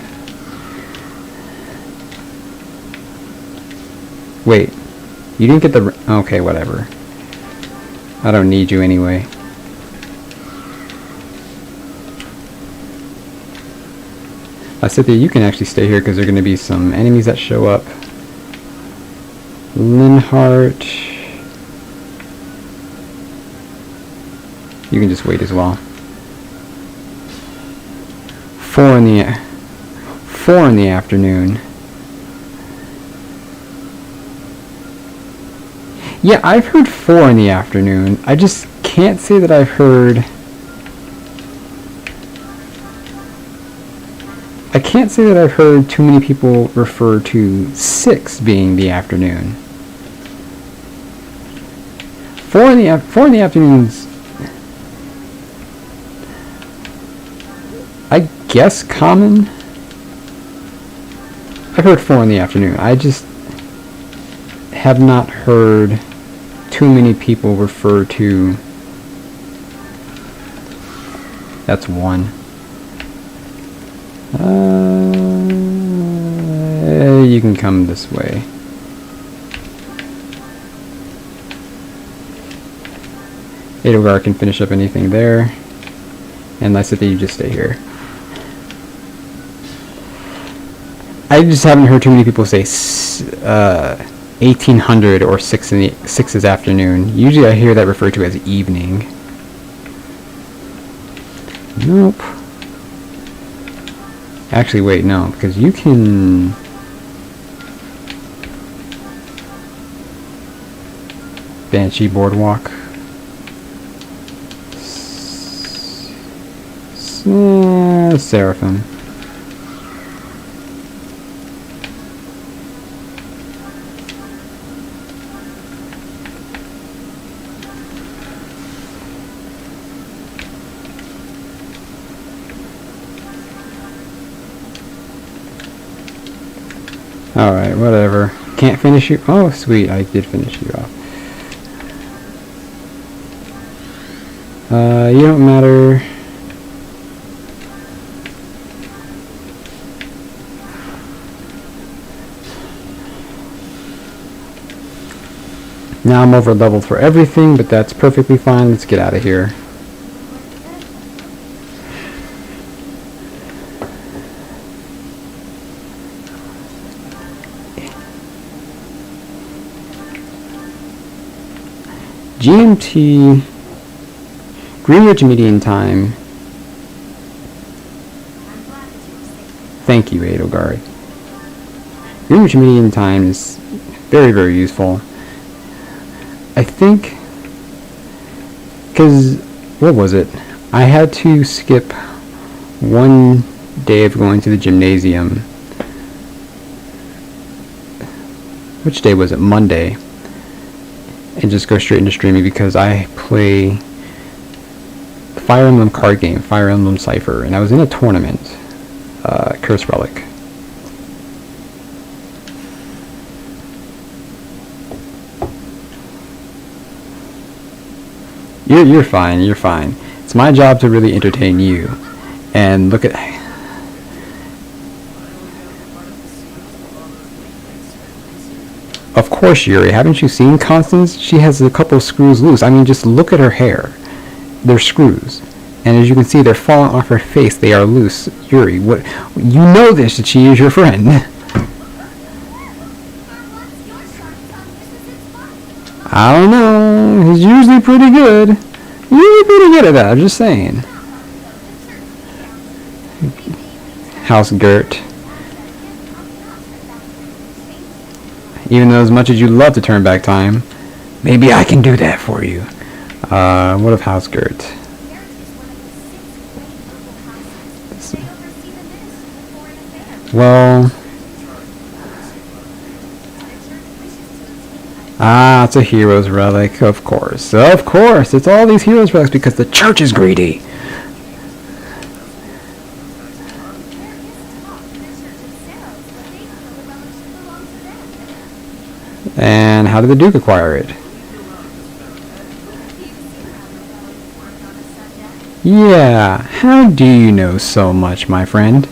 S1: Wait. You didn't get the... Okay, whatever. I don't need you anyway. I said that you can actually stay here because there are going to be some enemies that show up. Linhart. You can just wait as well. 4 in the afternoon. Yeah, I've heard 4 in the afternoon. I just can't say that I've heard... I can't say that I've heard too many people refer to 6 being the afternoon. 4 in the afternoons, I guess common. I've heard 4 in the afternoon. I just have not heard too many people refer to... That's 1. You can come this way. Edelgar can finish up anything there. And I said that you just stay here. I just haven't heard too many people say 1800 or 6 is afternoon. Usually I hear that referred to as evening. Nope. Actually, wait, no, because you can... Banshee Boardwalk. Seraphim. Alright, whatever. Can't finish you. Oh, sweet, I did finish you off. You don't matter. Now I'm over leveled for everything, but that's perfectly fine. Let's get out of here. GMT, Greenwich Median Time. Thank you, Edelgard. your intermediate time is very, very useful. I think, because, what was it? I had to skip one day of going to the gymnasium. Which day was it? Monday. And just go straight into streaming because I play the Fire Emblem card game, Fire Emblem Cypher, and I was in a tournament, Curse Relic. You're fine, you're fine. It's my job to really entertain you. And look at... Of course, Yuri, haven't you seen Constance? She has a couple of screws loose. I mean, just look at her hair. They're screws. And as you can see, they're falling off her face. They are loose. Yuri, what? You know this, that she is your friend. I don't know. He's usually pretty good. Usually pretty good at that, I'm just saying. House Gert. Even though as much as you love to turn back time, maybe I can do that for you. What of House Gert? Well... Ah, it's a hero's relic, of course. Of course, it's all these hero's relics because the church is greedy. And how did the Duke acquire it? Yeah, how do you know so much, my friend?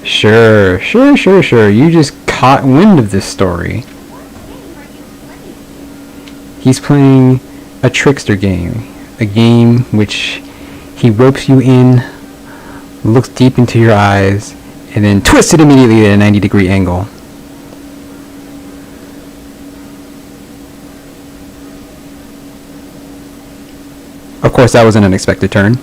S1: Sure. You just caught wind of this story. He's playing a trickster game. A game which he ropes you in, looks deep into your eyes, and then twists it immediately at a 90-degree angle. Of course, that was an unexpected turn.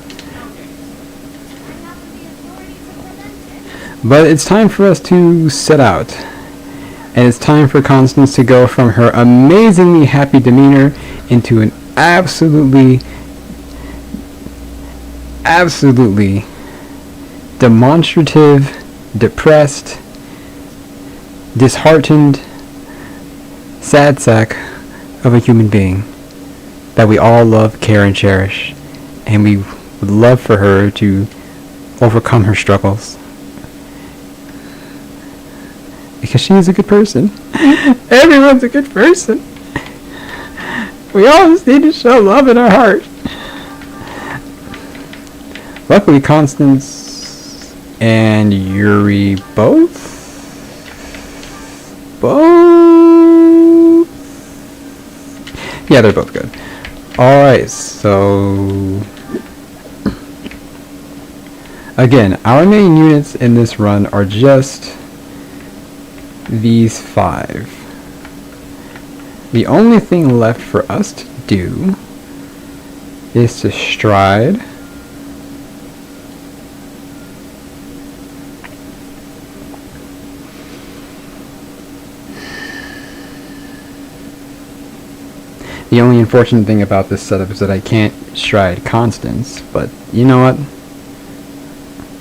S1: But it's time for us to set out. And it's time for Constance to go from her amazingly happy demeanor into an absolutely demonstrative, depressed, disheartened, sad sack of a human being that we all love, care, and cherish. And we would love for her to overcome her struggles. Because she is a good person. Everyone's a good person. We all just need to show love in our heart. Luckily, Constance and Yuri both? Yeah, they're both good. Alright, so... Again, our main units in this run are just these 5. The only thing left for us to do is to stride the only unfortunate thing about this setup is that I can't stride Constance, but you know what?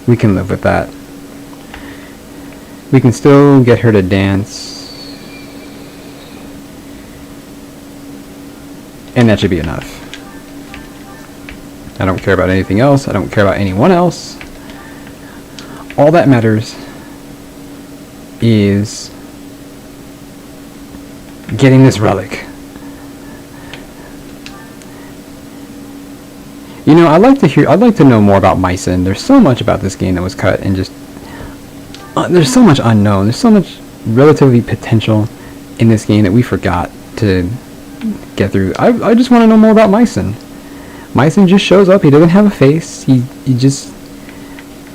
S1: We can live with that. We can still get her to dance. And that should be enough. I don't care about anything else. I don't care about anyone else. All that matters is getting this relic. You know, I'd like to know more about Mycen. There's so much about this game that was cut and just there's so much unknown. There's so much relatively potential in this game that we forgot to get through. I just want to know more about Mycen. Mycen just shows up. He doesn't have a face. He just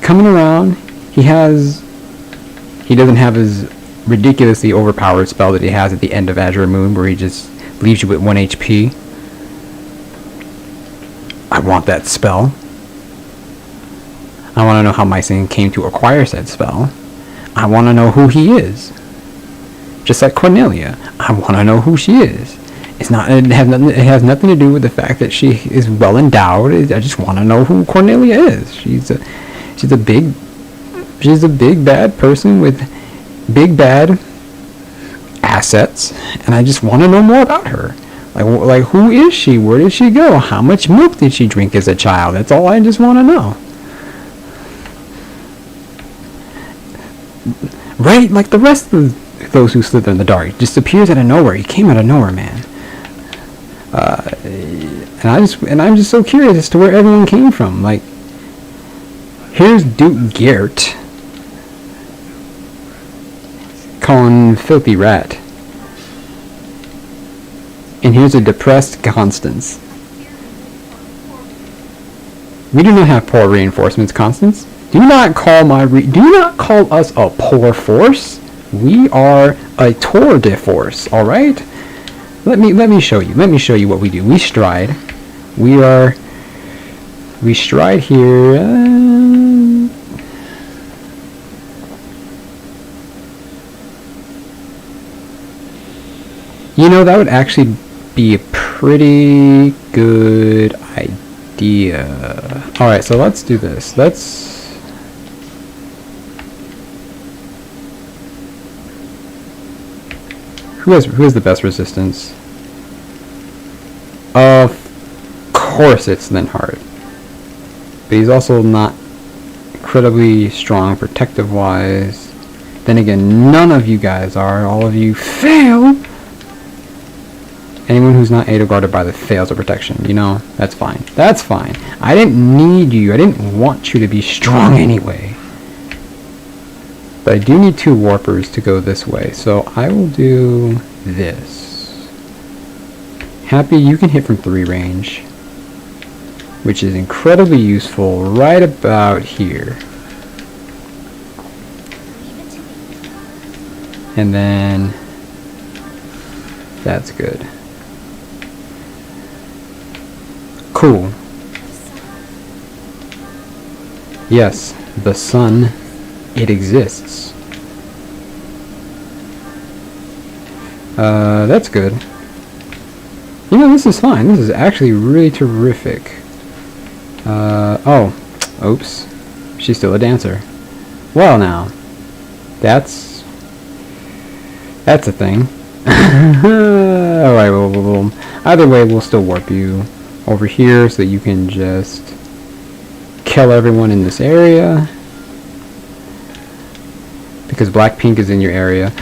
S1: coming around. He doesn't have his ridiculously overpowered spell that he has at the end of Azure Moon, where he just leaves you with 1 HP. I want that spell. I want to know how Mycen came to acquire said spell. I want to know who he is. Just like Cornelia, I want to know who she is. It has nothing to do with the fact that she is well endowed. I just want to know who Cornelia is. She's a big bad person with big bad assets, and I just want to know more about her. Like who is she? Where did she go? How much milk did she drink as a child? That's all I just want to know. Right? Like the rest of those who slither in the dark. He just appears out of nowhere. He came out of nowhere, man. And I'm just so curious as to where everyone came from. Like, here's Duke Gert calling Filthy Rat. And here's a depressed Constance. We do not have poor reinforcements, Constance. Do not call us a poor force. We are a tour de force, all right? Let me show you. Let me show you what we do. We stride. We stride here. You know, that would actually be a pretty good idea. All right, so let's do this. Who has the best resistance? Of course it's Linhardt. But he's also not incredibly strong protective wise. Then again, none of you guys are. All of you fail. Anyone who's not Edelgarded by the fails of protection, you know, that's fine. That's fine. I didn't need you. I didn't want you to be strong anyway. But I do need 2 warpers to go this way, so I will do this. Happy, you can hit from 3 range, which is incredibly useful right about here. And then that's good. Cool. Yes, the sun. It exists. That's good. You know, this is fine. This is actually really terrific. Oh. Oops. She's still a dancer. Well now. That's a thing. Alright, well, either way, we'll still warp you over here so that you can just kill everyone in this area. Because Blackpink is in your area.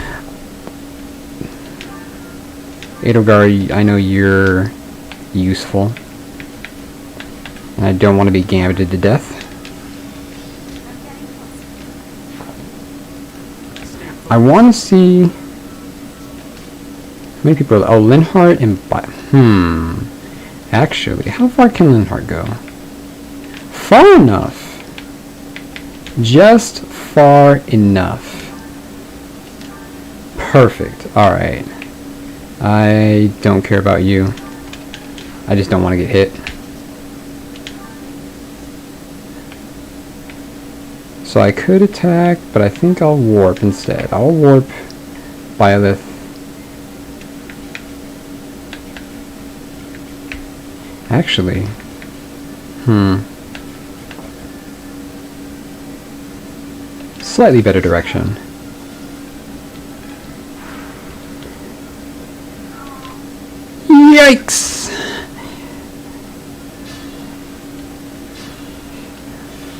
S1: Edelgard, I know you're useful. And I don't want to be gambited to death. I want to see... How many people are... Oh, Linhardt and... Actually, how far can Linhardt go? Far enough. Just far enough. Perfect. Alright. I don't care about you. I just don't want to get hit. So I could attack, but I think I'll warp instead. I'll warp Byleth. Actually. Slightly better direction. Yikes!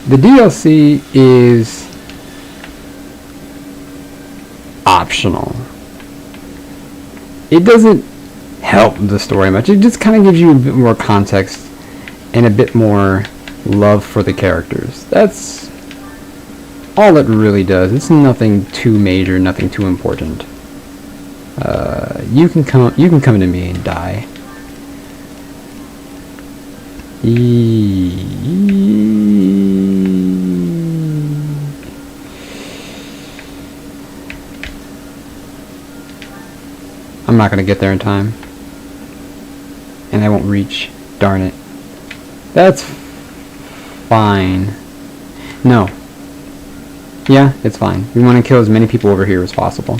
S1: The DLC is optional. It doesn't help the story much. It just kind of gives you a bit more context and a bit more love for the characters. That's all it really does. It's nothing too major, nothing too important. You can come to me and die. I'm not gonna get there in time. And I won't reach. Darn it. That's fine. No. Yeah, it's fine. We want to kill as many people over here as possible.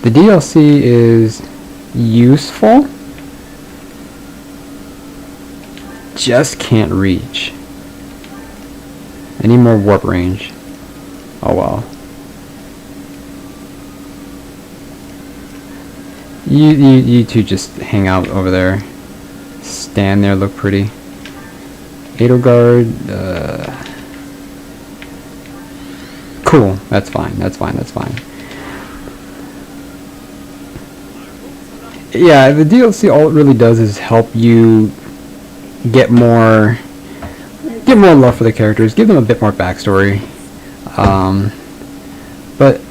S1: The DLC is useful. Just can't reach. I need more warp range. Oh well. You two just hang out over there. Stand there, look pretty. Edelgard, cool, that's fine, that's fine, that's fine. Yeah, the DLC, all it really does is help you get more love for the characters, give them a bit more backstory. But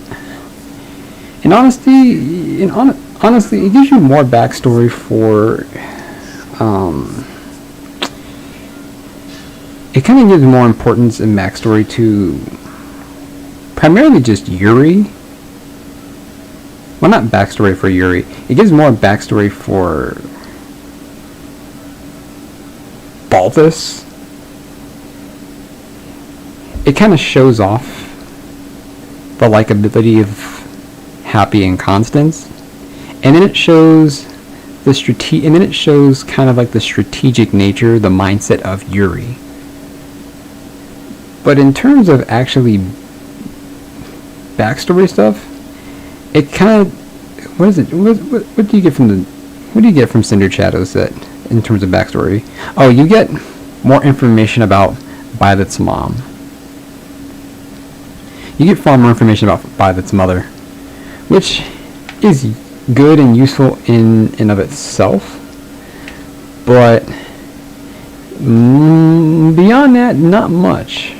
S1: in honesty, honestly, it gives you more backstory for, it kind of gives more importance and backstory to primarily just Yuri. Well, not backstory for Yuri. It gives more backstory for Balthus. It kind of shows off the likability of Happy and Constance, and then it shows kind of like the strategic nature, the mindset of Yuri. But in terms of actually backstory stuff, it kind of, what is it? What do you get from Cinder Shadows that in terms of backstory? Oh, you get more information about Violet's mom. You get far more information about Violet's mother, which is good and useful in and of itself. But beyond that, not much.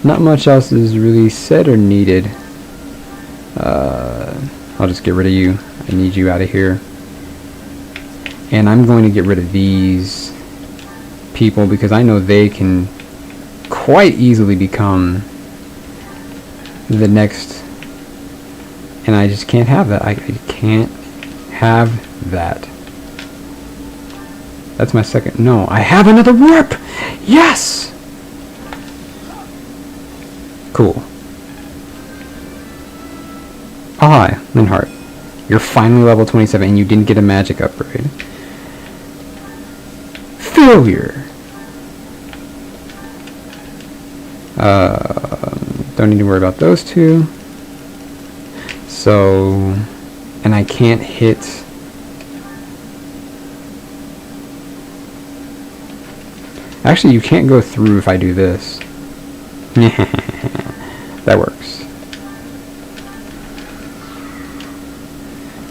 S1: Not much else is really said or needed. I'll just get rid of you. I need you out of here. And I'm going to get rid of these people because I know they can quite easily become the next. And I just can't have that. I can't have that. That's my second. No, I have another warp! Yes! Cool. Oh, hi, Linhart. You're finally level 27 and you didn't get a magic upgrade. Failure! Don't need to worry about those two. So, and I can't hit. Actually, you can't go through if I do this. That works.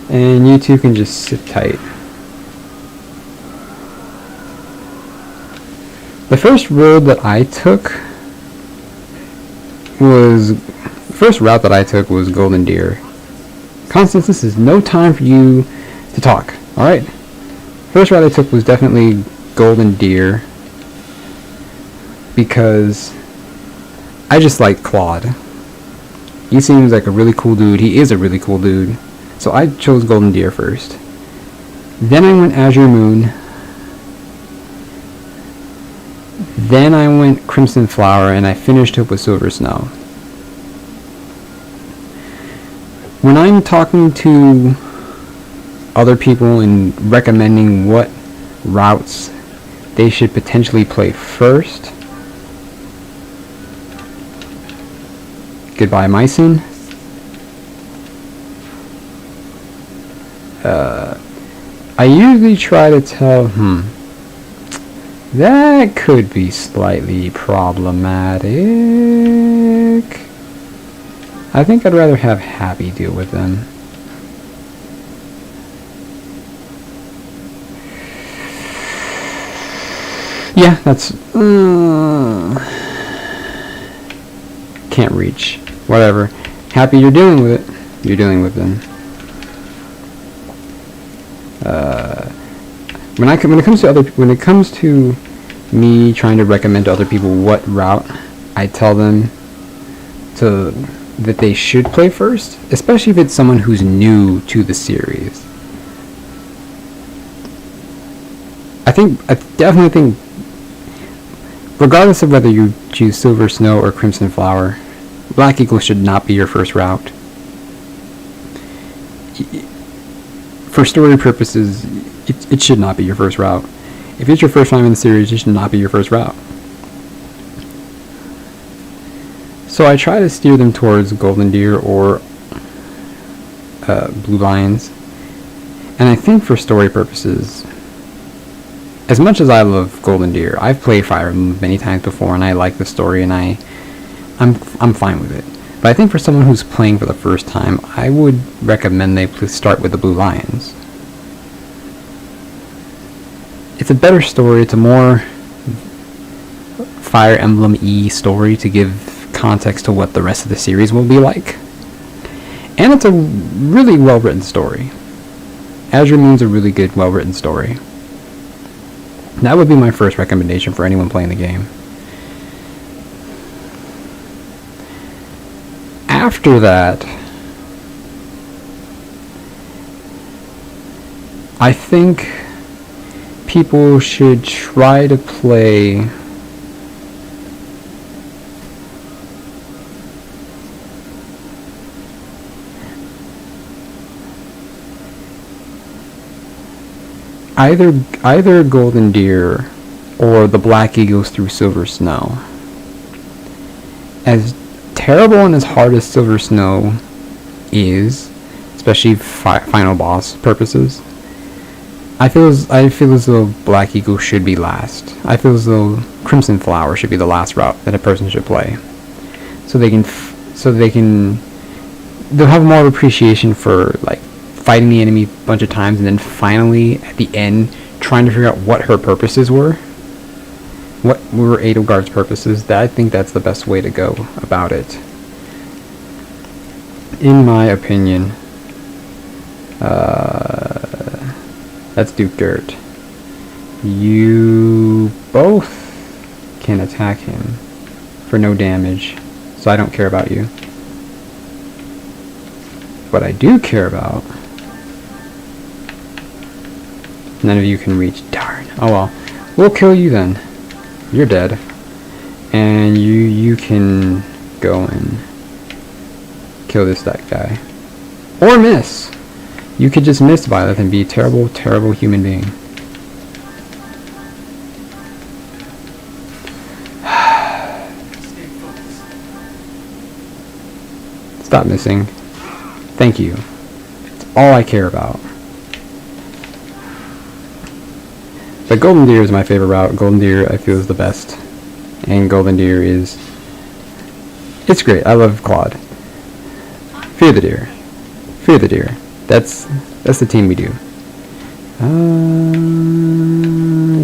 S1: And you two can just sit tight. The first road that I took was Golden Deer. Constance, this is no time for you to talk. Alright? First route I took was definitely Golden Deer, because I just like Claude. He seems like a really cool dude. He is a really cool dude. So I chose Golden Deer first. Then I went Azure Moon. Then I went Crimson Flower, and I finished up with Silver Snow. When I'm talking to other people and recommending what routes they should potentially play first, goodbye Mycin. I usually try to tell, that could be slightly problematic. I think I'd rather have Happy deal with them. Yeah, that's... can't reach. Whatever. Happy you're dealing with it. You're dealing with them. When it comes to me trying to recommend to other people what route I tell them that they should play first, especially if it's someone who's new to the series. I definitely think, regardless of whether you choose Silver Snow or Crimson Flower, Black Eagle should not be your first route. For story purposes, it should not be your first route. If it's your first time in the series, it should not be your first route. So I try to steer them towards Golden Deer or Blue Lions. And I think for story purposes, as much as I love Golden Deer, I've played Fire Emblem many times before, and I like the story, and I'm fine with it. But I think for someone who's playing for the first time, I would recommend they start with the Blue Lions. It's a better story. It's a more Fire Emblem-y story to give context to what the rest of the series will be like. And it's a really well-written story. Azure Moon's a really good, well-written story. That would be my first recommendation for anyone playing the game. After that, I think people should try to play either Golden Deer or the Black Eagles through Silver Snow. As terrible and as hard as Silver Snow is, especially final boss purposes, I feel as though Black Eagle should be last. I feel as though Crimson Flower should be the last route that a person should play, so they'll have more appreciation for like fighting the enemy a bunch of times, and then finally at the end trying to figure out what her purposes were. What were Edelgard's purposes? I think that's the best way to go about it, in my opinion. That's Duke Dirt. You both can attack him for no damage, so I don't care about you. What I do care about, none of you can reach. Darn. Oh well. We'll kill you then. You're dead. And you can go and kill that guy. Or miss. You could just miss Violet and be a terrible, terrible human being. Stop missing. Thank you. It's all I care about. But Golden Deer is my favorite route. Golden Deer I feel is the best. And Golden Deer is... it's great. I love Claude. Fear the Deer. Fear the Deer. That's the team we do.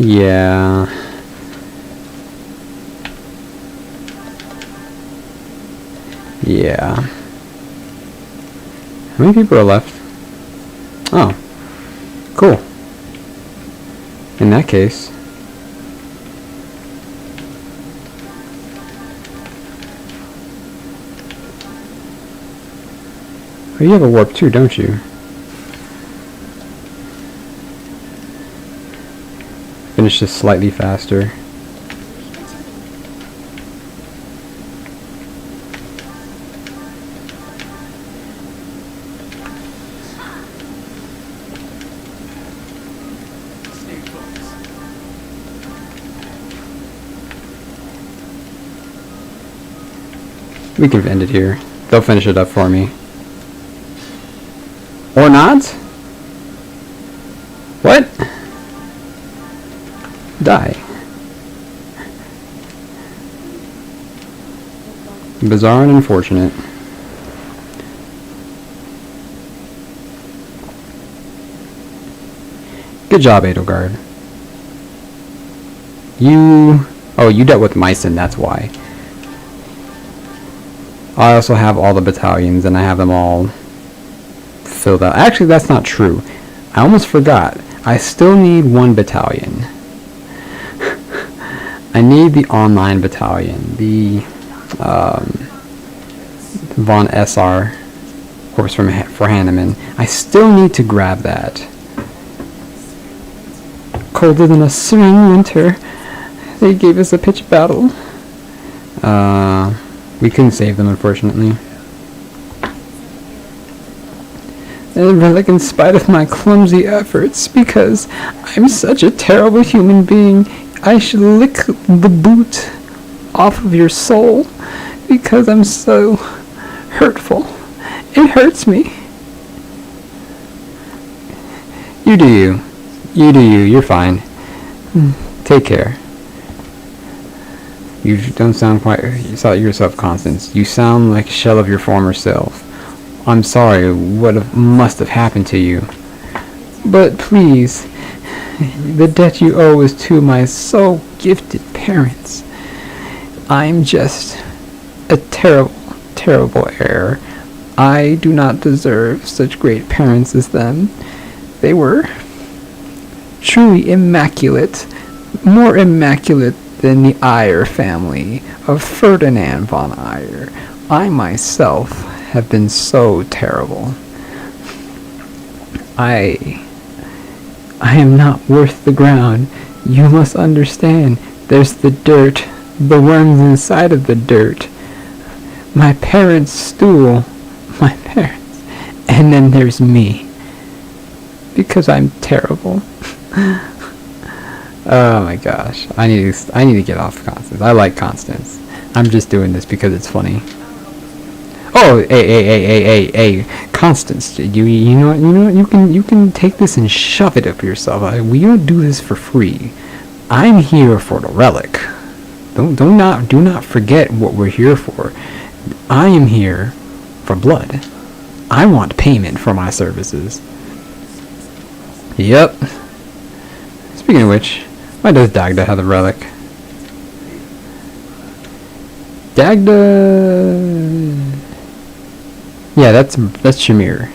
S1: Yeah. Yeah. How many people are left? Oh. Cool. In that case... oh, you have a warp too, don't you? Finish this slightly faster. We can end it here. They'll finish it up for me. Or not? What? Die. Bizarre and unfortunate. Good job, Edelgard. Oh, you dealt with Mycen, that's why. I also have all the battalions, and I have them all filled out. Actually, that's not true. I almost forgot. I still need one battalion. I need the online battalion, the Von SR horse for Hanneman. I still need to grab that. Colder than a spring winter. They gave us a pitch battle. We couldn't save them, unfortunately. And relic in spite of my clumsy efforts, because I'm such a terrible human being. I should lick the boot off of your soul, because I'm so hurtful. It hurts me. You do you. You do you. You're fine. Take care. You don't sound quite yourself, Constance. You sound like a shell of your former self. I'm sorry, what must have happened to you. But please, the debt you owe is to my so gifted parents. I'm just a terrible, terrible heir. I do not deserve such great parents as them. They were truly immaculate, more immaculate than the Eyre family of Ferdinand von Eyre. I myself have been so terrible. I am not worth the ground. You must understand. There's the dirt, the worms inside of the dirt, my parents' stool, my parents, and then there's me. Because I'm terrible. Oh my gosh. I need to get off Constance. I like Constance. I'm just doing this because it's funny. Oh, hey, Constance, you know what, you can take this and shove it up yourself. We don't do this for free. I'm here for the relic. Do not forget what we're here for. I am here for blood. I want payment for my services. Yep. Speaking of which, why does Dagda have the relic? Dagda. Yeah, that's Shamir.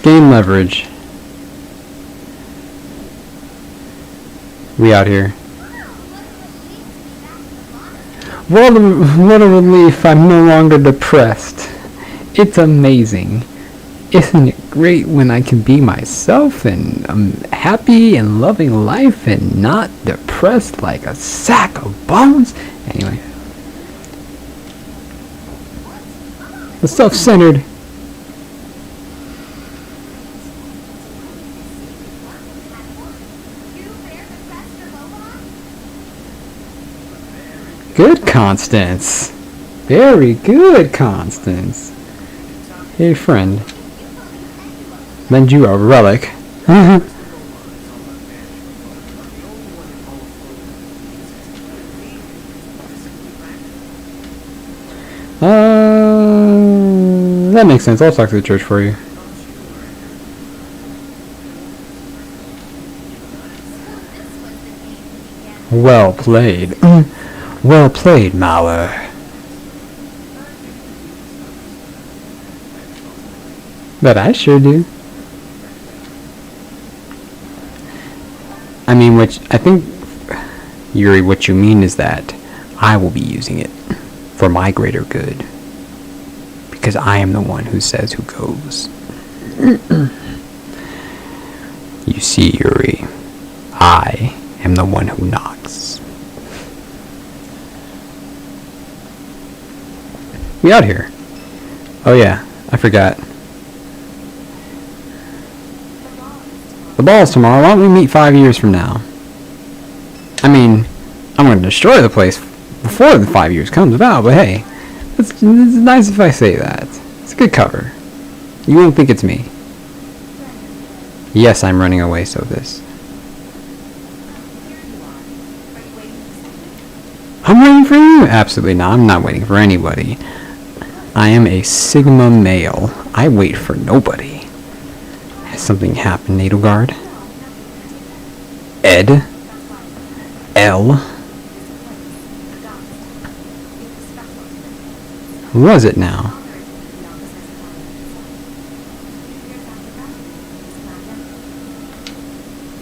S1: Gain leverage. We out here. What a relief, I'm no longer depressed. It's amazing. Isn't it great when I can be myself and I'm happy and loving life and not depressed like a sack of bones? Anyway. The self-centered. Good, Constance. Very good, Constance. Hey, friend. Lend you a relic. That makes sense. I'll talk to the church for you. Well played. Well played, Mauer. But I sure do. I mean, I think, Yuri, what you mean is that I will be using it for my greater good. Because I am the one who says who goes. You see, Yuri, I am the one who knocks. We out here. Oh yeah, I forgot. The ball's tomorrow. Why don't we meet 5 years from now? I mean, I'm going to destroy the place before the 5 years comes about, but hey, it's nice if I say that. It's a good cover. You won't think it's me. Yes, I'm running away, so this. I'm waiting for you? Absolutely not. I'm not waiting for anybody. I am a Sigma male. I wait for nobody. Has something happened, Nadelgard? Ed? L? Who was it now?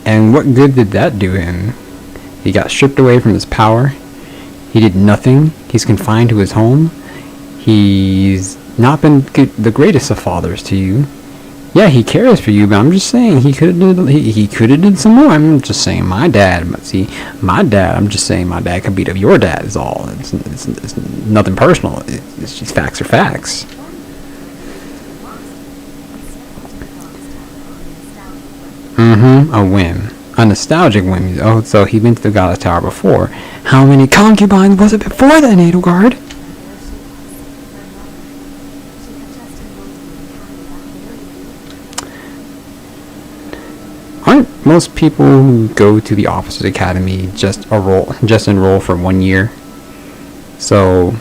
S1: And what good did that do him? He got stripped away from his power. He did nothing. He's confined to his home. He's not been the greatest of fathers to you. Yeah, he cares for you, but I'm just saying he could have he could have did some more. I'm just saying my dad. But see, my dad. I'm just saying my dad could beat up your dad. Is all. It's nothing personal. It's just facts are facts. A whim. A nostalgic whim. Oh, so he went to the Gala Tower before. How many concubines was it before that, Edelgard? Aren't most people who go to the Officers Academy just enroll for 1 year? So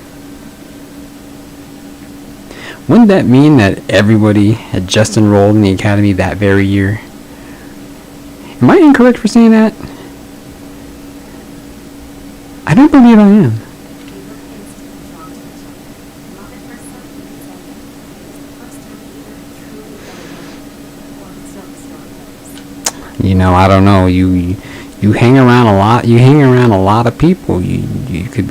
S1: wouldn't that mean that everybody had just enrolled in the academy that very year? Am I incorrect for saying that? I don't believe I am. You know, I don't know. You hang around a lot. You hang around a lot of people. You could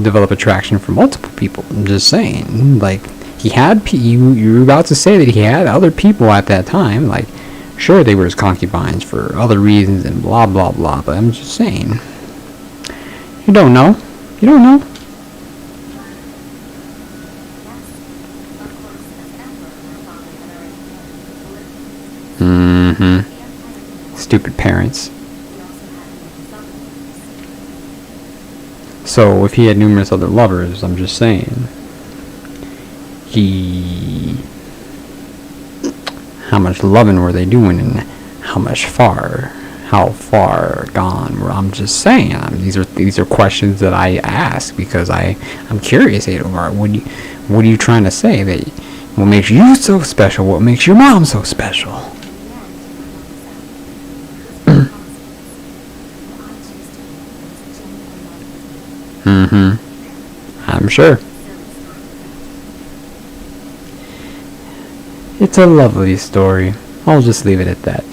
S1: develop attraction for multiple people. I'm just saying. Like he had you were about to say that he had other people at that time. Like sure they were his concubines for other reasons and blah blah blah. But I'm just saying. You don't know. You don't know. Stupid parents. So if he had numerous other lovers, I'm just saying, how much loving were they doing, and how far gone were? I'm just saying. These are questions that I ask because I'm curious, Edelgard. What are you trying to say? That what makes you so special? What makes your mom so special? I'm sure. It's a lovely story. I'll just leave it at that.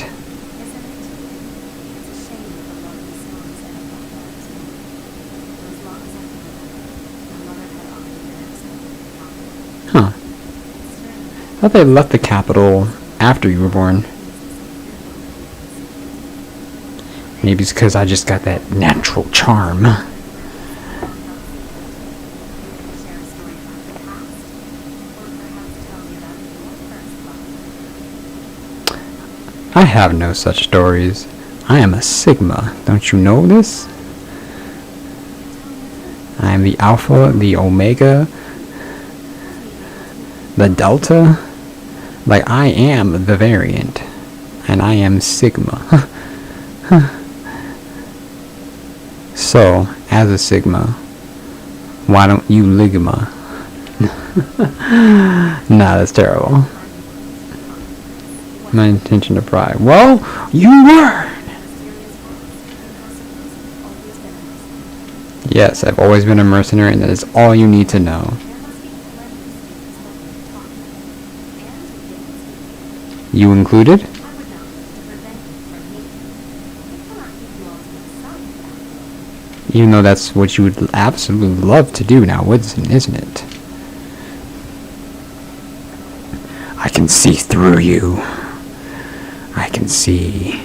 S1: Huh. I thought they left the capital after you were born. Maybe it's because I just got that natural charm. I have no such stories. I am a Sigma. Don't you know this? I am the Alpha, the Omega, the Delta. Like, I am the variant. And I am Sigma. So, as a Sigma, why don't you Ligma? Nah, that's terrible. My intention to pry. Well, you learn! Yes, I've always been a mercenary, and that is all you need to know. You included? Even though that's what you would absolutely love to do now, isn't it? I can see through you. I can see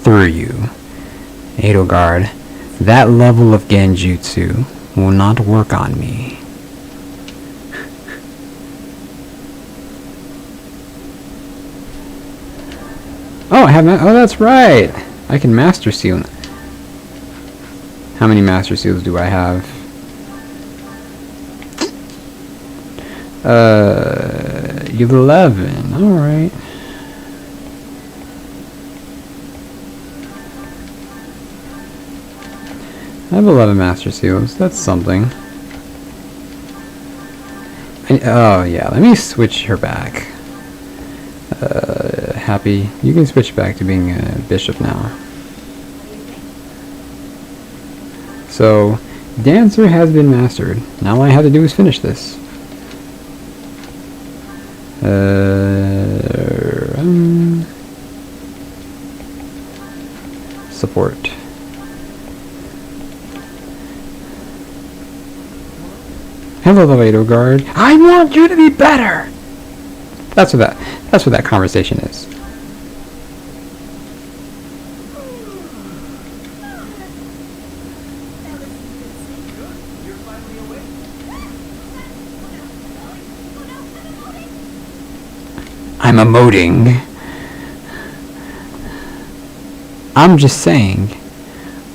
S1: through you. Edelgard, that level of genjutsu will not work on me. Oh, that's right. I can master seal. How many master seals do I have? 11. All right. I have 11 master seals. That's something. Oh yeah, let me switch her back. Happy, you can switch back to being a bishop now. So, Dancer has been mastered. Now all I have to do is finish this. Support. elevator guard. I want you to be better. That's what that conversation is. I'm emoting. I'm just saying.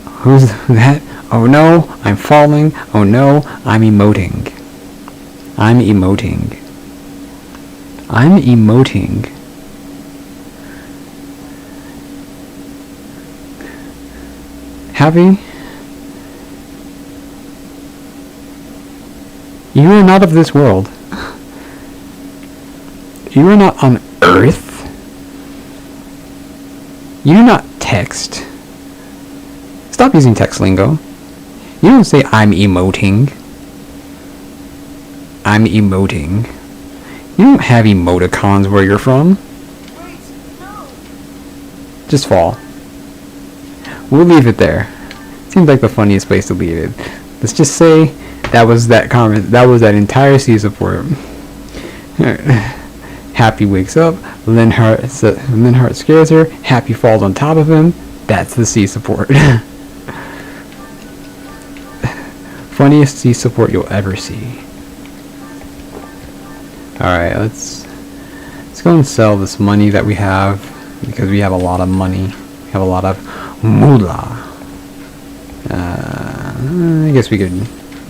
S1: Who's that? Oh no, I'm falling. Oh no, I'm emoting. I'm emoting. I'm emoting. Happy? You are not of this world. You are not on Earth. You do not text. Stop using text lingo. You don't say I'm emoting. I'm emoting. You don't have emoticons where you're from.
S2: Wait, no.
S1: Just fall. We'll leave it there. Seems like the funniest place to leave it. Let's just say that was that entire C support. Happy wakes up. Linhart scares her. Happy falls on top of him. That's the C support. Funniest C support you'll ever see. Alright, let's go and sell this money that we have, because we have a lot of money. We have a lot of moolah. I guess we could.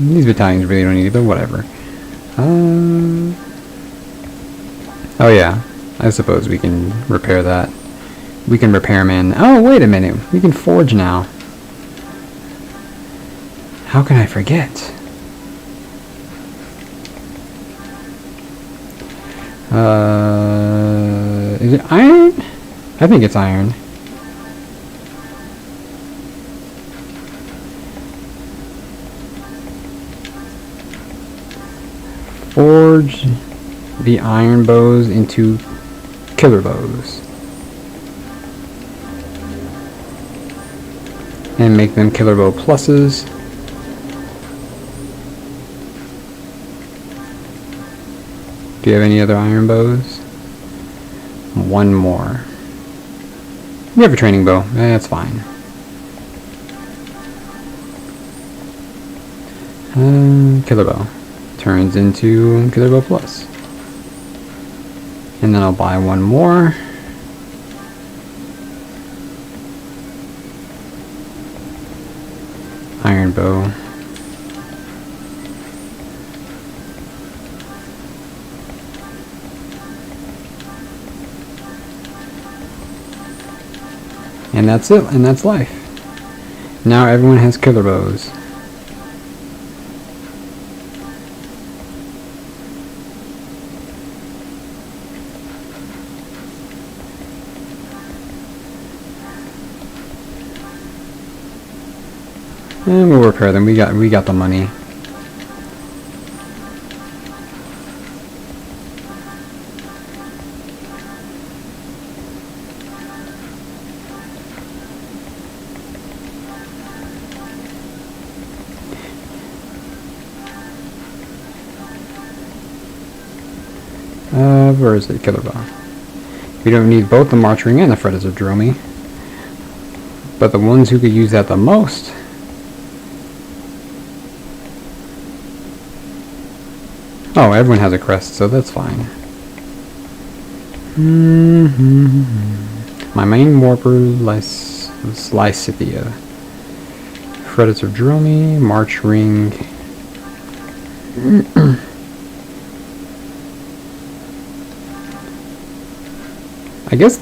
S1: These battalions really don't need it, but whatever. Oh yeah, I suppose we can repair that. We can repairman. Oh, wait a minute. We can forge now. How can I forget? Is it iron? I think it's iron. Forge the iron bows into killer bows. And make them killer bow pluses. Do you have any other iron bows? One more. We have a training bow. That's fine. Killer bow. Turns into killer bow plus. And then I'll buy one more. Iron bow. And that's it, and that's life. Now everyone has killer bows. And we'll repair them. We got the money. Where is it? Killer bow. We don't need both the March Ring and the Fretters of Dromy. But the ones who could use that the most. Oh, everyone has a crest, so that's fine. My main warper, Lysithia. Fretters of Dromy, March Ring. I guess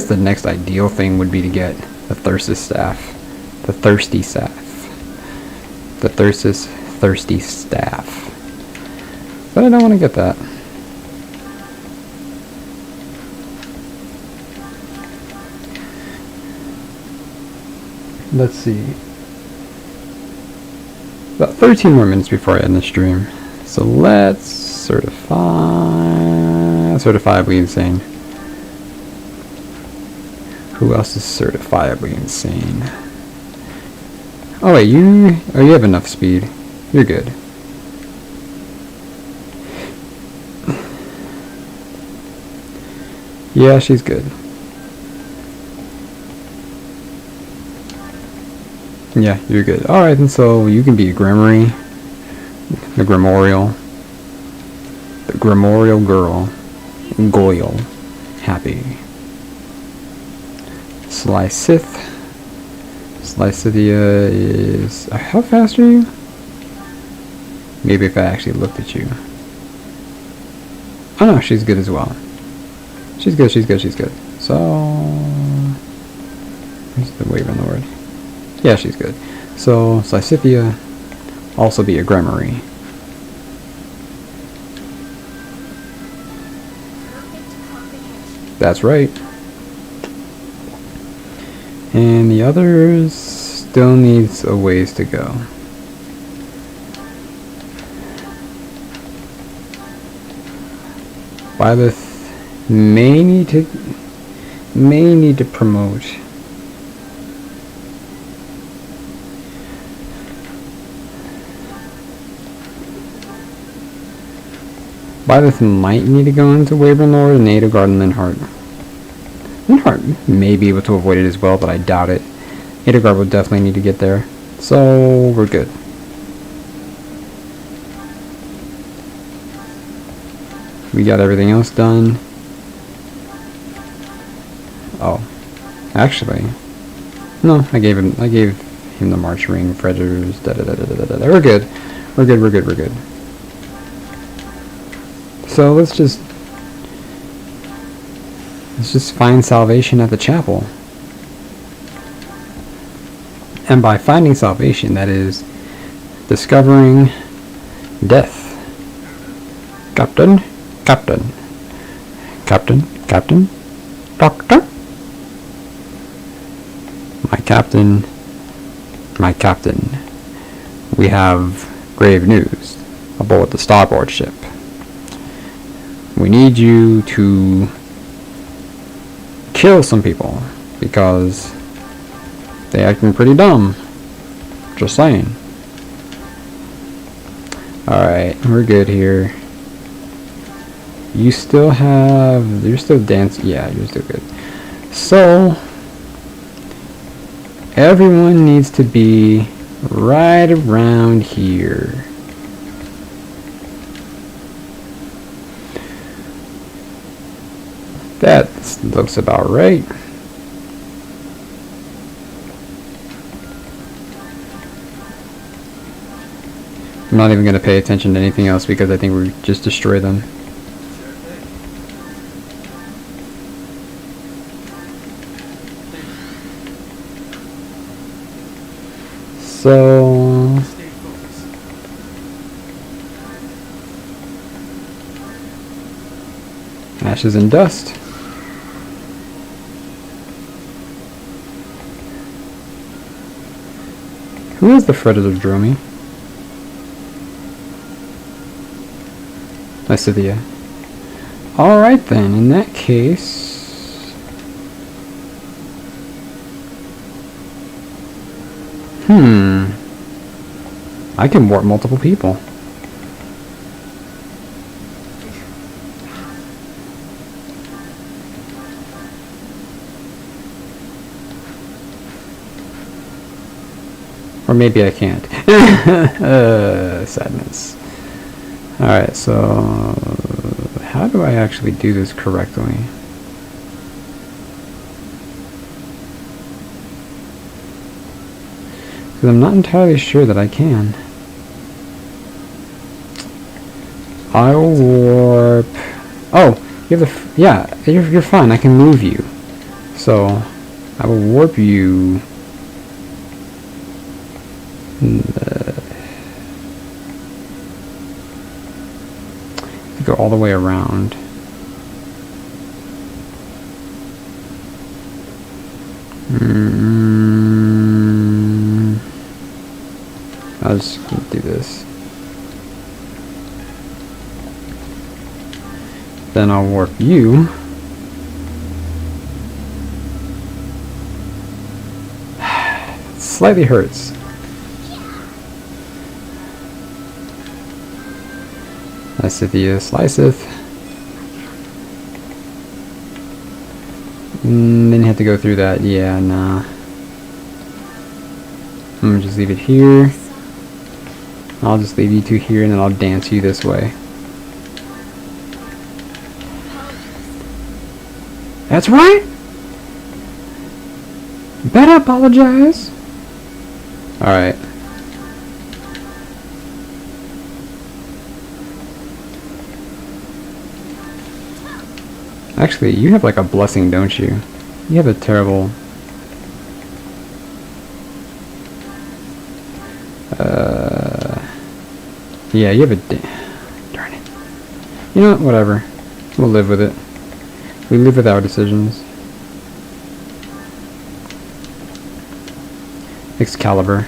S1: the next ideal thing would be to get the Thyrsus staff. The thirsty staff. The Thyrsus thirsty staff. But I don't want to get that. Let's see. About 13 more minutes before I end the stream. So let's certify. Certifiably insane. Who else is certifiably insane? Oh wait, you have enough speed. You're good. Yeah, she's good. Yeah, you're good. Alright, and so you can be a Grimmery. The Grimorial. The Grimorial girl. Goyle. Happy. Sliceth. Slicithia is... how fast are you? Maybe if I actually looked at you. Oh no, she's good as well. She's good, she's good, she's good. So... where's the wave on the word? Yeah, she's good. So, Slicithia also be a Grimmery.
S2: Perfect comprehension.
S1: That's right. And the others still needs a ways to go. Byleth may need to promote. Byleth might need to go into Wavering Lord and Edelgard and Linhardt. Linhardt may be able to avoid it as well, but I doubt it. Edelgard will definitely need to get there. So, we're good. We got everything else done. Oh. Actually. No, I gave him the March Ring, Freders, da-da-da-da-da-da. We're good. We're good, we're good, we're good. So let's just find salvation at the chapel. And by finding salvation, that is discovering death. Captain, Captain, Captain, Captain, Doctor. My captain, we have grave news aboard the starboard ship. We need you to kill some people because they acting pretty dumb. Just saying. Alright, we're good here. You still have... you're still dancing. Yeah, you're still good. So, everyone needs to be right around here. That looks about right. I'm not even going to pay attention to anything else because I think we just destroy them. So... ashes and dust. Who is the Fredder of Dromi? Lysithia. Alright then, in that case... I can warp multiple people. Or maybe I can't. Sadness. Alright, so... how do I actually do this correctly? Because I'm not entirely sure that I can. I'll warp... oh! You have the... yeah, you're fine. I can move you. So, I will warp you... go all the way around. I'll just do this. Then I'll warp you. Slightly hurts. Lysithia Sliceth. Then you have to go through that. Yeah, nah. I'm gonna just leave it here. I'll just leave you two here, and then I'll dance you this way. That's right! Better apologize! Alright. Actually, you have like a blessing, don't you? You have a terrible... Yeah, you have a... Darn it. You know what? Whatever. We'll live with it. We live with our decisions. Excalibur.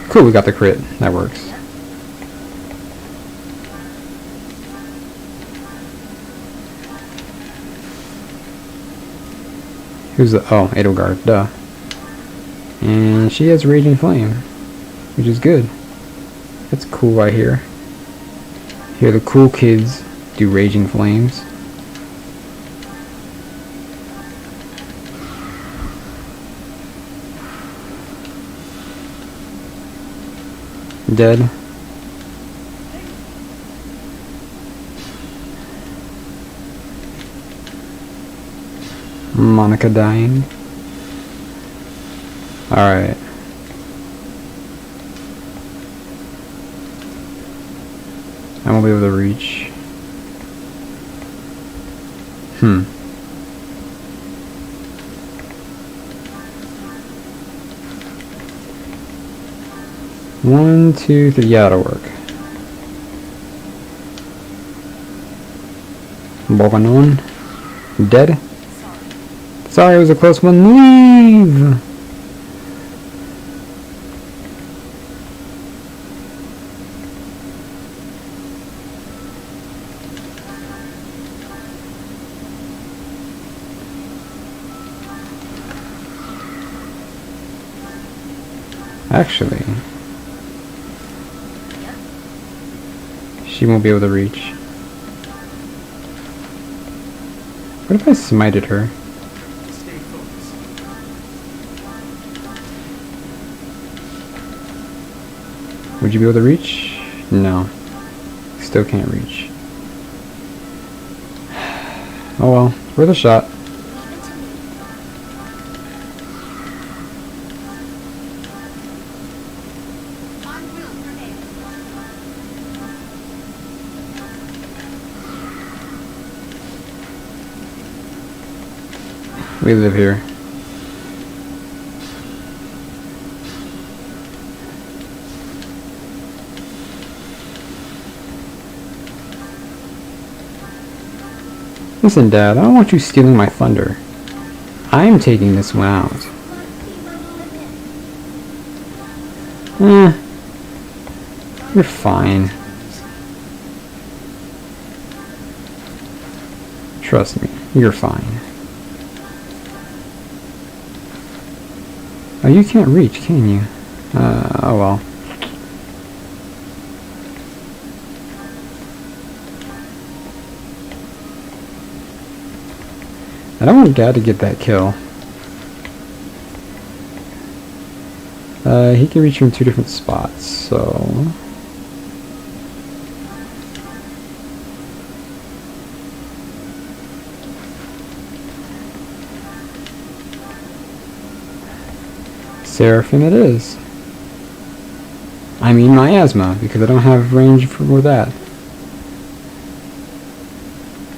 S1: Cool, we got the crit. That works. Who's the... Oh, Edelgard. Duh. And she has Raging Flame, which is good. That's cool right here. Here the cool kids do Raging Flames. Dead. Monica dying. Alright. I won't be able to reach. One, two, three. Yeah, that'll work. Boganon. Dead. Sorry, it was a close one. Leave! Actually, she won't be able to reach. What if I smited her?
S3: Stay focused.
S1: Would you be able to reach? No. Still can't reach. Oh well, worth a shot. We live here. Listen, Dad, I don't want you stealing my thunder. I'm taking this one out. You're fine. Trust me, you're fine. Oh, you can't reach, can you? Oh well. I don't want Dad to get that kill. He can reach from 2 different spots, so... Seraphim it is. I mean miasma, because I don't have range for that.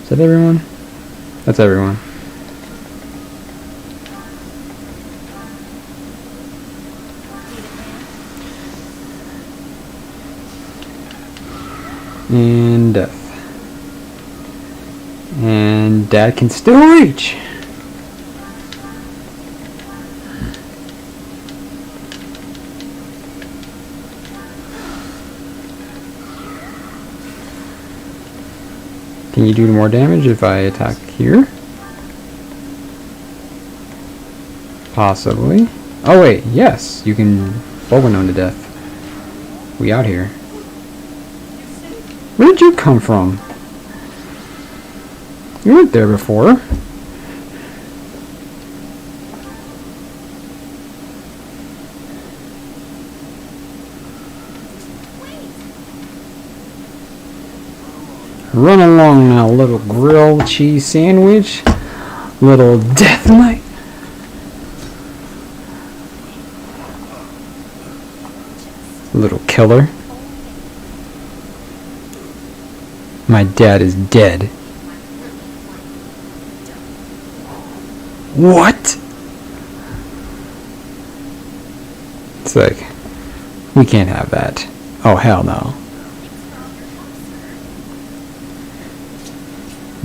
S1: Is that everyone? That's everyone. And death. And Dad can still reach! Can you do more damage if I attack here? Possibly. Oh wait, yes! You can Boganone to death. We out here. Where did you come from? You weren't there before. Run along now, little grilled cheese sandwich. Little death knight. Little killer. My dad is dead. What? It's like, we can't have that. Oh, hell no.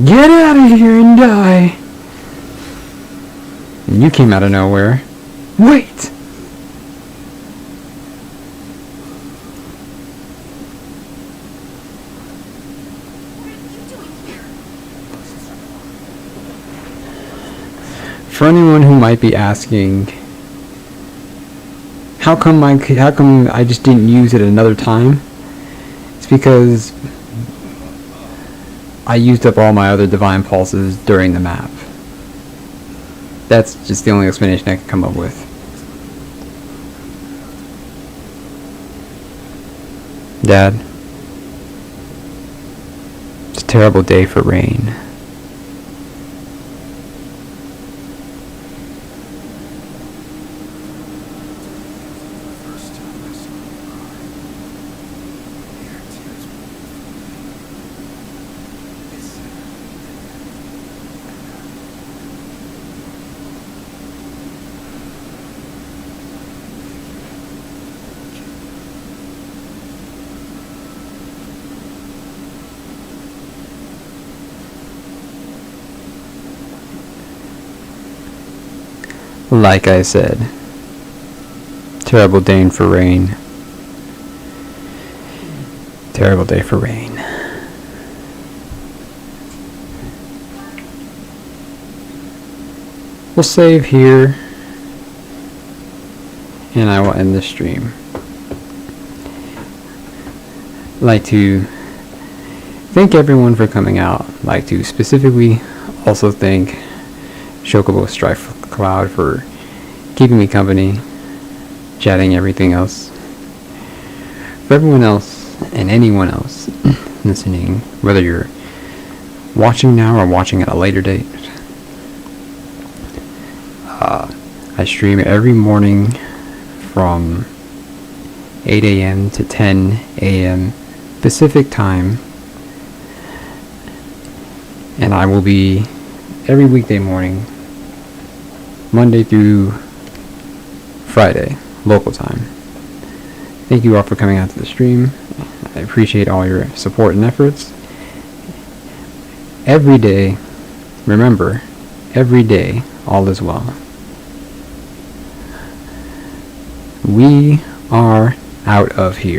S1: Get out of here and die! And you came out of nowhere. Wait! For anyone who might be asking, how come I just didn't use it another time? It's because I used up all my other divine pulses during the map. That's just the only explanation I can come up with. Dad, it's a terrible day for rain. Like I said, terrible day for rain. Terrible day for rain. We'll save here, and I will end the stream. I'd like to thank everyone for coming out. I'd like to specifically also thank Chocobo Strife Cloud for keeping me company, chatting everything else. For everyone else and anyone else listening, whether you're watching now or watching at a later date, I stream every morning from 8 a.m. to 10 a.m. Pacific time, and I will be every weekday morning, Monday through Friday, local time. Thank you all for coming out to the stream. I appreciate all your support and efforts. Every day, remember, every day, all is well. We are out of here.